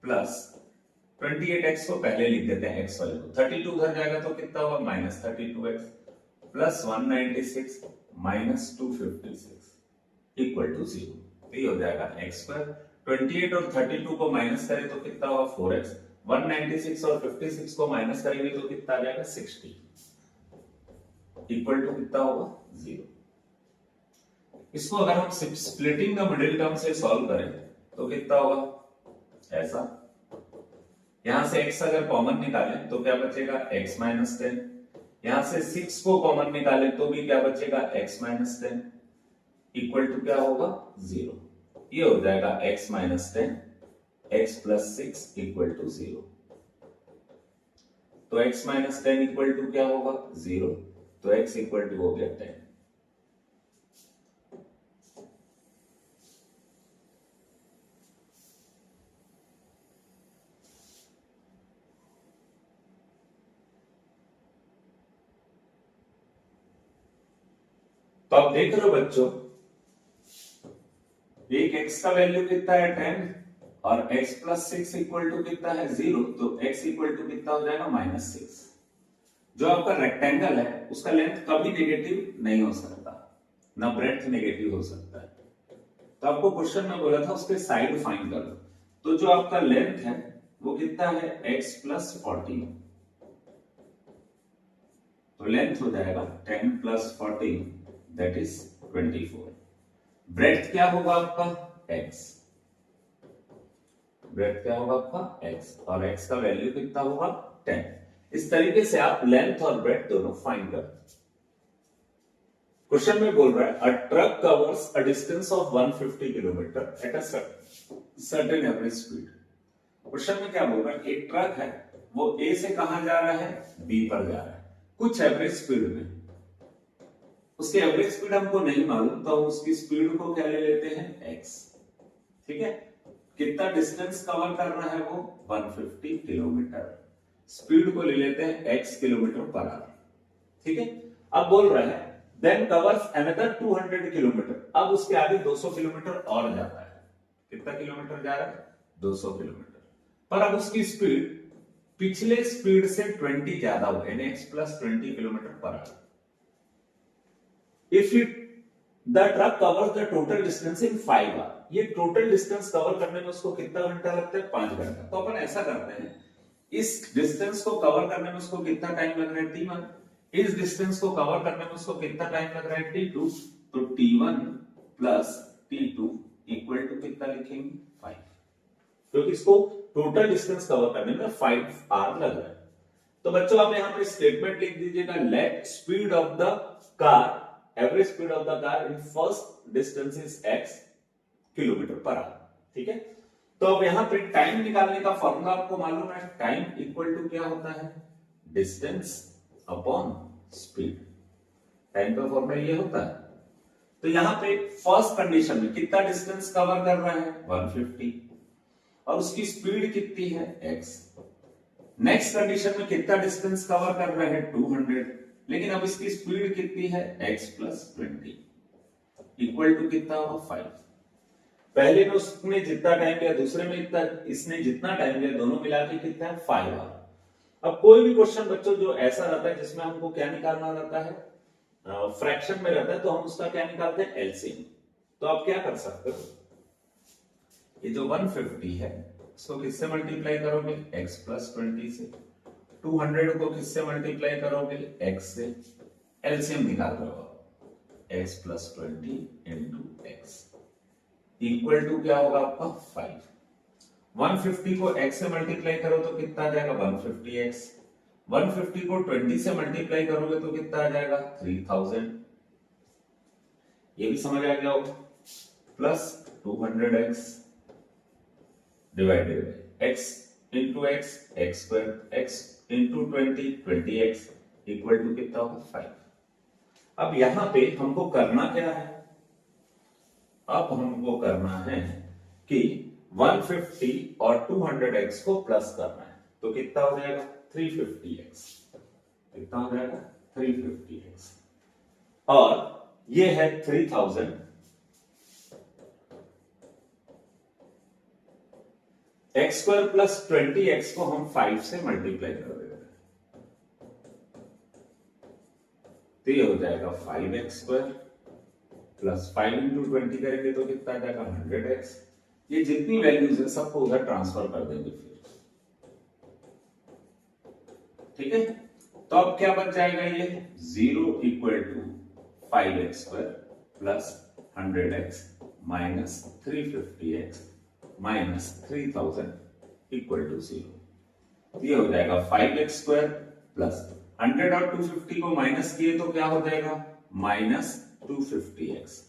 प्लस 28x को पहले लिख देते हैं x वाले को, 32 उधर जाएगा तो कितना होगा minus 32x plus 196 minus 256 equal to 0। तो ये हो जाएगा एक्स स्क्वायर, 28 और 32 को माइनस करें तो कितना होगा 4x, 196 और 56 को माइनस करेंगे तो कितना आ जाएगा 60 इक्वल टू कितना होगा 0। इसको अगर हम स्प्लिटिंग द मिडिल टर्म से सॉल्व करें तो कितना होगा ऐसा, यहां से x अगर कॉमन निकालें तो क्या बचेगा x माइनस 10, यहां से 6 को कॉमन निकालें तो भी क्या बचेगा x माइनस 10 इक्वल टू क्या होगा 0। ये हो जाएगा x minus 10 x plus 6 equal to 0। तो x माइनस 10 इक्वल टू क्या होगा 0, तो x इक्वल टू हो गया 10। तो आप देख रहे हो बच्चों एक x का वैल्यू कितना है 10 और x प्लस 6 इक्वल टू कितना है 0, तो x इक्वल टू कितना हो जाएगा माइनस 6। जो आपका रेक्टेंगल है उसका लेंथ कभी नेगेटिव नहीं हो सकता, ना ब्रेड्थ नेगेटिव हो सकता है। तो आपको क्वेश्चन में बोला था उसके साइड फाइंड करो, तो जो आपका लेंथ है वो कितना है x प्लस 14, तो लेंथ हो जाएगा 10 प्लस 14 दैट इज 24। ब्रेड्थ क्या होगा आपका x, ब्रेड्थ क्या होगा आपका x, और x का वैल्यू कितना होगा 10। इस तरीके से आप लेंथ और ब्रेड्थ दोनों फाइंड कर। क्वेश्चन में बोल रहा है a truck covers a distance of 150 kilometre at a certain average speed. Question में क्या बोल रहा है एक ट्रक है वो A से कहां जा रहा है B पर जा रहा है कुछ एवरेज स्पीड में, उसकी एवरेज स्पीड हमको नहीं मालूम तो हम उसकी स्पीड को क्या ले लेते हैं x। ठीक है, कितना डिस्टेंस कवर कर रहा है वो 150 किलोमीटर, स्पीड को ले लेते हैं x किलोमीटर पर आवर। ठीक है, अब बोल रहा है देन कवर्स अनदर 200 किलोमीटर, अब उसके आगे 200 किलोमीटर और जाता है। कितना किलोमीटर जा रहा है 200 किलोमीटर, पर अब उसकी स्पीड पिछले स्पीड से 20 ज्यादा हो गई, यानी x plus 20 kilometre per our. If the truck covers the total distance in 5 hours, ये टोटल डिस्टेंस कवर करने में उसको कितना घंटा लगता है 5 घंटा। तो अपन ऐसा करते हैं इस डिस्टेंस को कवर करने में उसको कितना टाइम लग रहा है T1, इस डिस्टेंस को कवर करने में उसको कितना टाइम लग रहा है T2, तो T1 plus T2 equal to कितना लिखेंगे 5, क्योंकि इसको टोटल डिस्टेंस कवर करने में 5 आवर लग रहा है। तो बच्चों आप यहां पे स्टेटमेंट लिख दीजिएगा let speed of the car, average speed of the car in first distance is x kilometre per our. ठीक है, तो अब यहां पे टाइम निकालने का फॉर्मूला आपको मालूम है, टाइम इक्वल टू क्या होता है डिस्टेंस अपॉन स्पीड, टाइम का फॉर्मूला ये होता है। तो यहां पे फर्स्ट कंडीशन में कितना डिस्टेंस कवर कर रहा है 150 और उसकी स्पीड कितनी है x। नेक्स्ट कंडीशन में कितना डिस्टेंस कवर कर रहा है 200 लेकिन अब इसकी स्पीड कितनी है x प्लस 20 इक्वल टू कितना होगा 5। पहले में उसने जितना टाइम लिया, दूसरे में इतना, इसने जितना टाइम लिया, दोनों मिला के कितना है 5 आवर। अब कोई भी क्वेश्चन बच्चों जो ऐसा रहता है जिसमें हमको क्या निकालना रहता है, फ्रैक्शन में रहता है, तो हम उसका क्या निकालते हैं एलसीएम। तो आप क्या कर सकते हो, ये जो 150 है इसको किससे मल्टीप्लाई करोगे x प्लस 20 से, 200 को किससे मल्टीप्लाई करोगे x से, एलसीएम निकाल रहे हो x plus 20 into x equal to क्या होगा आपका 5। 150 को x से मल्टीप्लाई करो तो कितना आ जाएगा 150x, 150 को 20 से मल्टीप्लाई करोगे तो कितना आ जाएगा 3000। ये भी समझ आ गया होगा, plus 200x divided by x into x, x square, x into 20, 20x equal to कितना होगा 5। अब यहां पे हमको करना क्या है, अब हमको करना है कि 150 और 200x को प्लस करना है, तो कितना हो जाएगा 350x, कितना हो जाएगा 350x, और ये है 3000, x स्क्वायर प्लस 20x को हम 5 से मल्टीप्लाई कर देंगे, तो ये हो जाएगा 5x स्क्वायर प्लस 5 इंटू 20 करेंगे तो कितना आ जाएगा 100x। ये जितनी वैल्यूज है सबको उधर ट्रांसफर कर देंगे फिर, ठीक है। तो अब क्या बच जाएगा, ये 0 equal to 5x square plus 100x minus 350x minus 3000 equal to 0। ये हो जाएगा 5x स्क्वायर प्लस 100 और 250 को माइनस किए तो क्या हो जाएगा माइनस 250x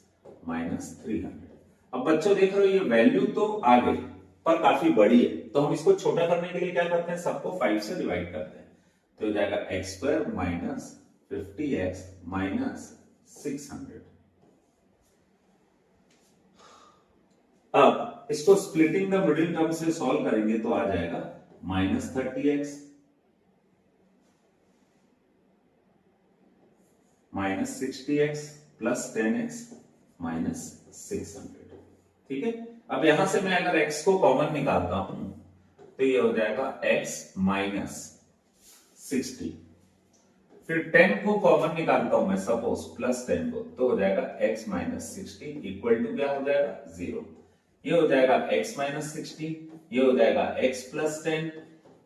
माइनस 300। अब बच्चों देख रहे हो ये वैल्यू तो आ गई पर काफी बड़ी है, तो हम इसको छोटा करने के लिए क्या करते हैं, सबको 5 से डिवाइड करते हैं, तो हो जाएगा x square minus 50x minus 600। अब इसको स्प्लिटिंग द मिडिल टर्म से सॉल्व करेंगे तो आ जाएगा minus 30x minus 60x plus 10x minus 600, ठीक है। अब यहां से मैं अगर x को कॉमन निकालता हूं तो ये हो जाएगा x माइनस 60, फिर 10 को कॉमन निकालता हूं मैं सपोज प्लस 10 को, तो हो जाएगा x माइनस 60 इक्वल टू क्या हो जाएगा 0। ये हो जाएगा x माइनस 60, ये हो जाएगा x प्लस 10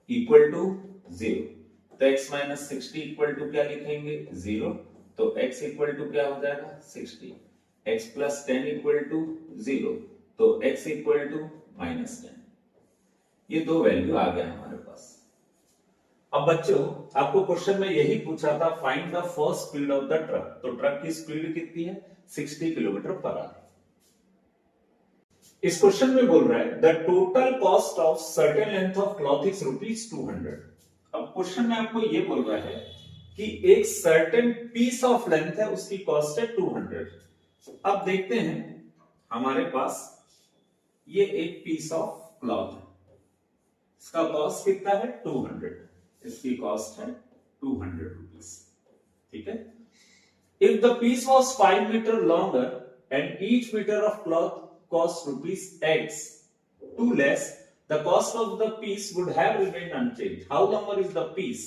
इक्वल टू 0। तो x माइनस 60 इक्वल टू क्या लिखेंगे 0, तो x इक्वल टू क्या हो जाएगा 60, x प्लस 10 इक्वल टू 0, तो x इक्वल टू माइनस 10। ये दो वैल्यू आ गया हमारे पास। अब बच्चों आपको क्वेश्चन में यही पूछा था find the first speed of the truck, तो ट्रक की स्पीड कितनी है 60 किलोमीटर पर आवर। इस क्वेश्चन में बोल रहा है the total cost of certain length of cloth is ₹200। अब क्वेश्चन में आपको ये बोल रहा है कि एक सर्टेन पीस ऑफ लेंथ है उसकी कॉस्ट है 200। अब देखते हैं हमारे पास ये एक पीस ऑफ क्लॉथ है, इसका कॉस्ट कितना है 200, इसकी कॉस्ट है 200 रुपीस, ठीक है। If the piece was 5 metre longer and each metre of cloth cost rupees x too less, the cost of the piece would have remained unchanged. How longer is the piece?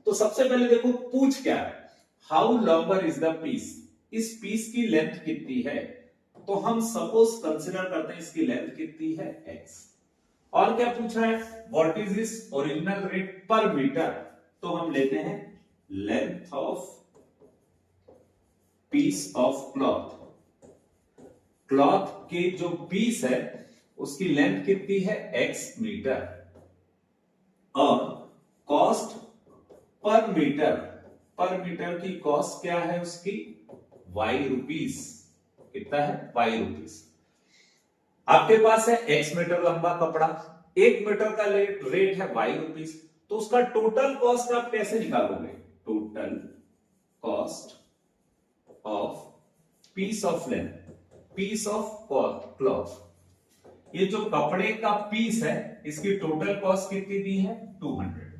तो सबसे पहले देखो पूछ क्या है, how longer is the piece, इस piece की length कितनी है, तो हम सपोज कंसिडर करते हैं इसकी लेंथ कितनी है x। और क्या पूछा है what is this original rate पर मीटर, तो हम लेते हैं length of piece of cloth, cloth के जो पीस है उसकी लेंथ कितनी है x मीटर, और कॉस्ट पर मीटर की कॉस्ट क्या है उसकी y रुपीस, कितना है y रुपीस। आपके पास है x मीटर लंबा कपड़ा, 1 मीटर का रेट है y रुपीस, तो उसका टोटल कॉस्ट आप कैसे निकालोगे, total cost of piece of length, piece of cloth, ये जो कपड़े का पीस है इसकी टोटल कॉस्ट कितनी दी है 200।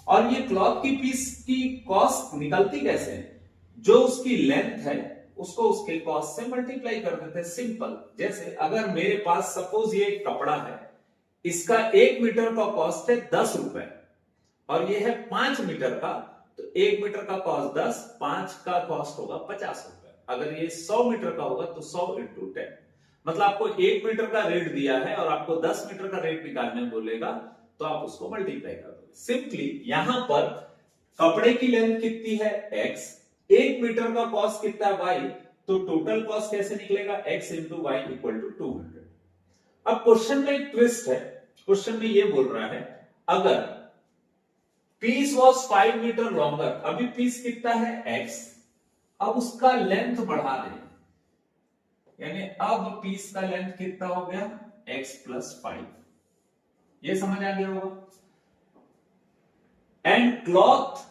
और ये क्लॉथ की पीस की कॉस्ट निकलती कैसे है, जो उसकी लेंथ है उसको उसके कॉस्ट से मल्टीप्लाई कर देते हैं, सिंपल। जैसे अगर मेरे पास सपोज ये एक कपड़ा है, इसका 1 मीटर का कॉस्ट है 10 रुपए और ये है 5 मीटर का, तो 1 मीटर का कॉस्ट 10, 5 का कॉस्ट होगा 50 रुपए। अगर ये 100 मीटर का होगा तो 100 इंटू 10, मतलब आपको 1 मीटर का रेट दिया है और आपको 10 मीटर का रेट निकालने बोलेगा, तो आप उसको मल्टीप्लाई कर दोगे। सिंपली यहां पर कपड़े की लेंथ कितनी है x, 1 मीटर का कॉस्ट कितना है y, तो टोटल कॉस्ट कैसे निकलेगा x into y equal to 200। अब क्वेश्चन में एक ट्विस्ट है, क्वेश्चन में ये बोल रहा है अगर पीस वॉज 5 मीटर लॉन्गर, अभी पीस कितना है x, अब उसका लेंथ बढ़ा दें, यानी अब पीस का लेंथ कितना हो गया x प्लस 5, ये समझ आ गया होगा। And cloth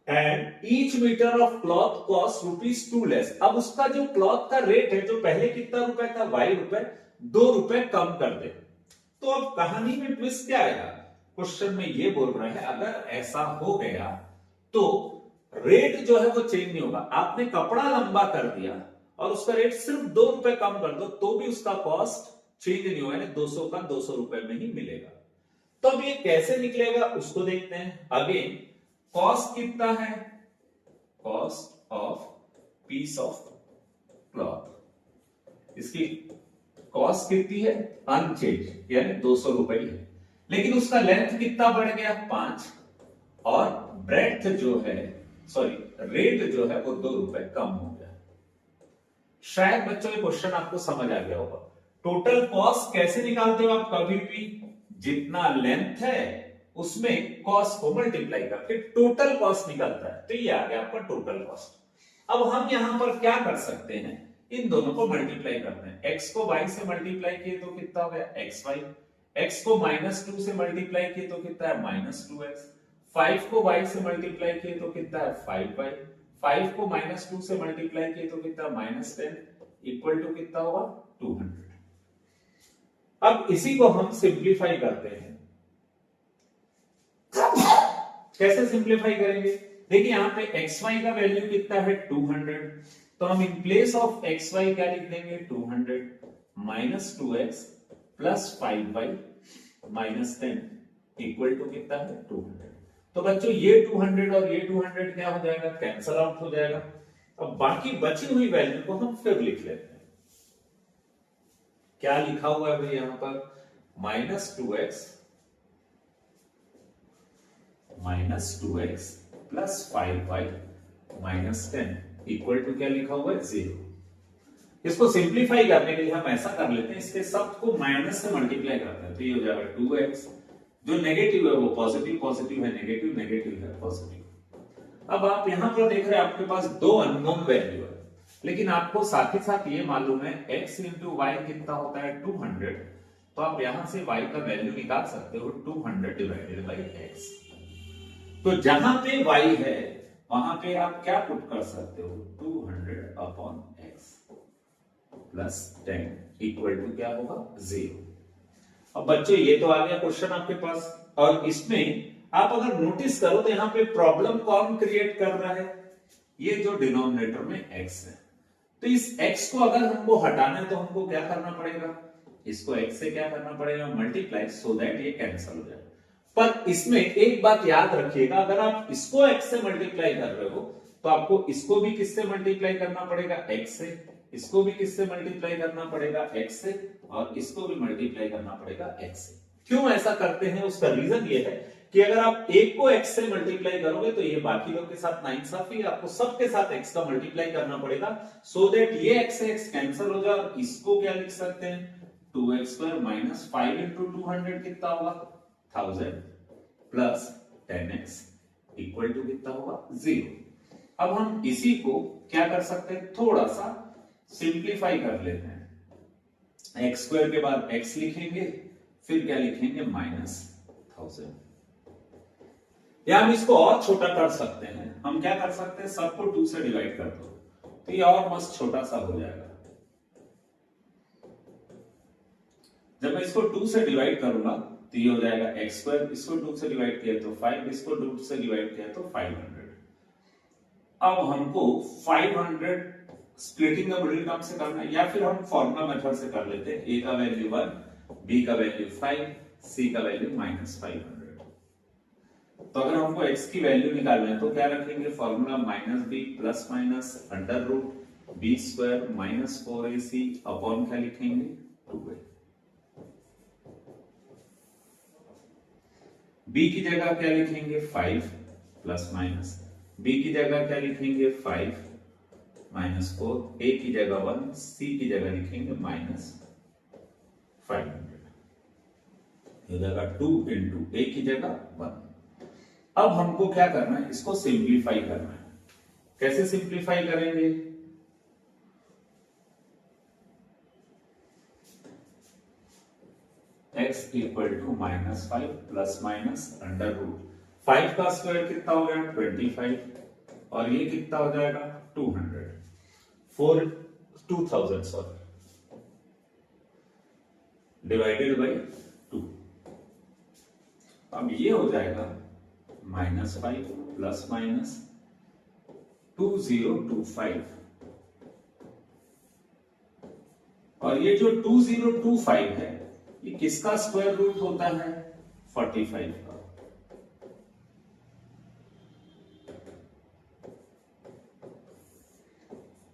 and each metre of cloth cost ₹2 less, अब उसका जो क्लॉथ का रेट है जो पहले कितना रुपए था y रुपए, 2 रुपए कम कर दे। तो अब कहानी में ट्विस्ट क्या आएगा, क्वेश्चन में ये बोल रहे हैं अगर ऐसा हो गया तो रेट जो है वो चेंज नहीं होगा। आपने कपड़ा लंबा कर दिया और उसका रेट सिर्फ 2 रुपए कम कर दो तो भी उसका कॉस्ट चेंज नहीं होगा, 200 का 200 रुपए में ही मिलेगा। तो अब ये कैसे निकलेगा उसको देखते हैं। अगेन कॉस्ट कितना है, cost of piece of cloth, इसकी कॉस्ट कितनी है अनचेंज, यानी 200 रुपए ही है, लेकिन उसका लेंथ कितना बढ़ गया 5 और ब्रेड्थ जो है रेट जो है वो 2 रुपए कम हो गया। शायद बच्चों ये क्वेश्चन आपको समझ आ गया होगा। टोटल कॉस्ट कैसे निकालते हो आप, कभी भी जितना लेंथ है उसमें कॉस्ट को मल्टीप्लाई करके टोटल कॉस्ट निकलता है, तो ये आ गया आपका टोटल कॉस्ट। अब हम यहां पर क्या कर सकते हैं, इन दोनों को मल्टीप्लाई करते हैं। x को y से मल्टीप्लाई किए तो कितना हो गया xy, x को -2 से मल्टीप्लाई किए तो कितना है -2x, 5 को y से मल्टीप्लाई किए तो कितना है 5y, 5 को -2 से मल्टीप्लाई किए तो कितना -10 इक्वल टू कितना होगा 200। अब इसी को हम सिंप्लीफाई करते हैं। कैसे सिंप्लीफाई करेंगे, देखिए यहां पे xy का वैल्यू कितना है 200, तो हम इन प्लेस ऑफ xy क्या लिख देंगे 200 -2x plus 5y -10 equal to कितना है 200। तो बच्चों ये 200 और ये 200 क्या हो जाएगा, कैंसल आउट हो जाएगा। अब बाकी बची हुई वैल्यू को हम फिर लिख लेते हैं। क्या लिखा हुआ है भाई यहां पर, -2x plus 5y -10 equal to क्या लिखा हुआ है 0। इसको सिंप्लीफाई करने के लिए हम ऐसा कर लेते हैं, इसके सब को माइनस से मल्टीप्लाई करते हैं, तो ये हो जाएगा 2x, जो नेगेटिव है वो पॉजिटिव, पॉजिटिव है नेगेटिव, नेगेटिव है पॉजिटिव। अब आप यहां पर देख रहे हैं आपके पास 2 अननोन वैल्यू है, लेकिन आपको साथ ही साथ ये मालूम है x इंटू वाई कितना होता है 200, तो आप यहां से y का वैल्यू निकाल सकते हो 200 डिवाइडेड बाई x। तो जहां पे y है वहां पे आप क्या पुट कर सकते हो 200 upon x plus 10 equal to क्या होगा 0। अब बच्चों ये तो आ गया क्वेश्चन आपके पास, और इसमें आप अगर नोटिस करो तो यहां पे प्रॉब्लम कौन क्रिएट कर रहा है, ये जो डिनोमिनेटर में x है। तो इस x को अगर हमको हटाना है तो हमको क्या करना पड़ेगा, इसको x से क्या करना पड़ेगा मल्टीप्लाई, सो दैट ये कैंसिल हो जाए। पर इसमें एक बात याद रखिएगा, अगर आप इसको x से मल्टीप्लाई कर रहे हो तो आपको इसको भी किससे मल्टीप्लाई करना पड़ेगा x से, इसको भी किससे मल्टीप्लाई करना पड़ेगा x से, और इसको भी मल्टीप्लाई करना पड़ेगा x से। क्यों ऐसा करते हैं, उसका रीजन ये है कि अगर आप एक को x से मल्टीप्लाई करोगे तो ये बाकी लोग के साथ नाइंसाफी, आपको सबके साथ x का मल्टीप्लाई करना पड़ेगा, सो दैट ये x से x कैंसिल हो जाए। और इसको क्या लिख सकते हैं 2x² माइनस 5 इंटू 200 कितना होगा 1000 प्लस 10x इक्वल टू कितना होगा 0। अब हम इसी को क्या कर सकते हैं, थोड़ा सा सिंप्लीफाई कर लेते हैं। x² के बाद x लिखेंगे, फिर क्या लिखेंगे -1000, या हम इसको और छोटा कर सकते हैं। हम क्या कर सकते हैं, सबको 2 से डिवाइड कर दो तो ये और मस्त छोटा सा हो जाएगा। जब मैं इसको 2 से डिवाइड करूंगा तो ये हो जाएगा x², इसको 2 से डिवाइड किया तो 5, इसको 2 से डिवाइड किया तो 500। अब हमको 500 स्प्लिटिंग द मिडिल टर्म से करना है, या फिर हम फॉर्मूला मेथड से कर लेते हैं। ए का वैल्यू 1, बी का वैल्यू 5, सी का वैल्यू -500। तो अगर हमको x की वैल्यू निकालना है तो क्या रखेंगे, formula -b plus minus under root b square minus 4ac upon क्या लिखेंगे 2a। b की जगह क्या लिखेंगे 5 प्लस माइनस, b की जगह क्या लिखेंगे 5 -4, a की जगह 1, c की जगह लिखेंगे -500। ये जगह 2 इंटू a की जगह 1। अब हमको क्या करना है, इसको सिंप्लीफाई करना है। कैसे सिंप्लीफाई करेंगे, x equal to -5 plus minus under root 5 का स्क्वायर कितना हो गया 25, और ये कितना हो जाएगा 200 2000 सॉरी डिवाइडेड बाई 2। अब ये हो जाएगा -5 प्लस माइनस 2025, और ये जो 2025 है ये किसका स्क्वायर रूट होता है 45 का।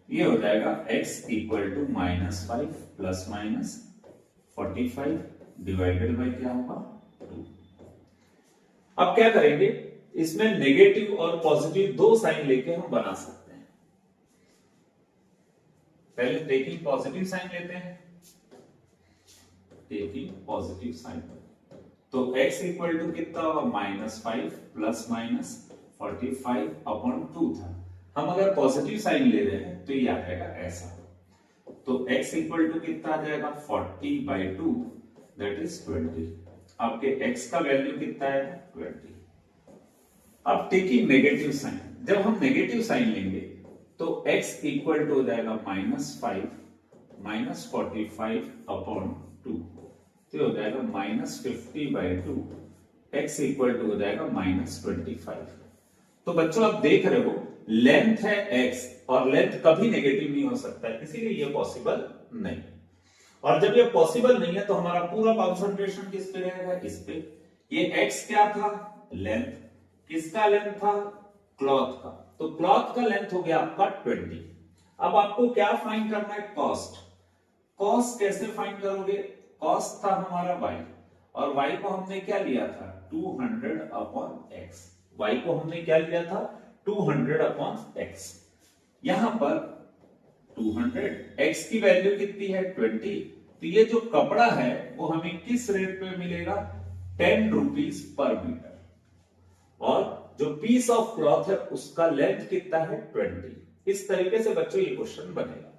ये हो जाएगा x equal to -5 plus minus 45 divided by क्या होगा 2। अब क्या करेंगे, इसमें नेगेटिव और पॉजिटिव दो साइन लेके हम बना सकते हैं। पहले टेकिंग पॉजिटिव साइन लेते हैं, टेकिंग पॉजिटिव साइन, तो x इक्वल टू कितना होगा -5 प्लस माइनस 45 अपॉन 2 था। हम अगर पॉजिटिव साइन ले रहे हैं तो ये आ जाएगा ऐसा, तो x इक्वल टू कितना आ जाएगा 40/2 दैट इज 20। आपके x का वैल्यू कितना है 20। अब टेकिंग नेगेटिव साइन, जब हम नेगेटिव साइन लेंगे तो x इक्वल टू हो जाएगा -5 -45 अपॉन 2, तो हो जाएगा -50/2, x इक्वल टू हो जाएगा -25। तो बच्चों आप देख रहे हो लेंथ है x और लेंथ कभी नेगेटिव नहीं हो सकता है, इसीलिए ये पॉसिबल नहीं। और जब ये पॉसिबल नहीं है तो हमारा पूरा कंसंट्रेशन किस पे रहेगा, इस पे। ये x क्या था लेंथ, किसका लेंथ था क्लॉथ का, तो क्लॉथ का लेंथ हो गया आपका 20। अब आपको क्या फाइंड करना है कॉस्ट। कॉस्ट कैसे फाइंड करोगे, कॉस्ट था हमारा y, और y को हमने क्या लिया था 200 अपॉन x। y को हमने क्या लिया था 200 अपॉन x। यहां पर 200, x की वैल्यू कितनी है 20, तो ये जो कपड़ा है वो हमें किस रेट पे मिलेगा 10 रुपीज पर मीटर, और जो पीस ऑफ क्लॉथ है उसका लेंथ कितना है 20। इस तरीके से बच्चों ये क्वेश्चन बनेगा।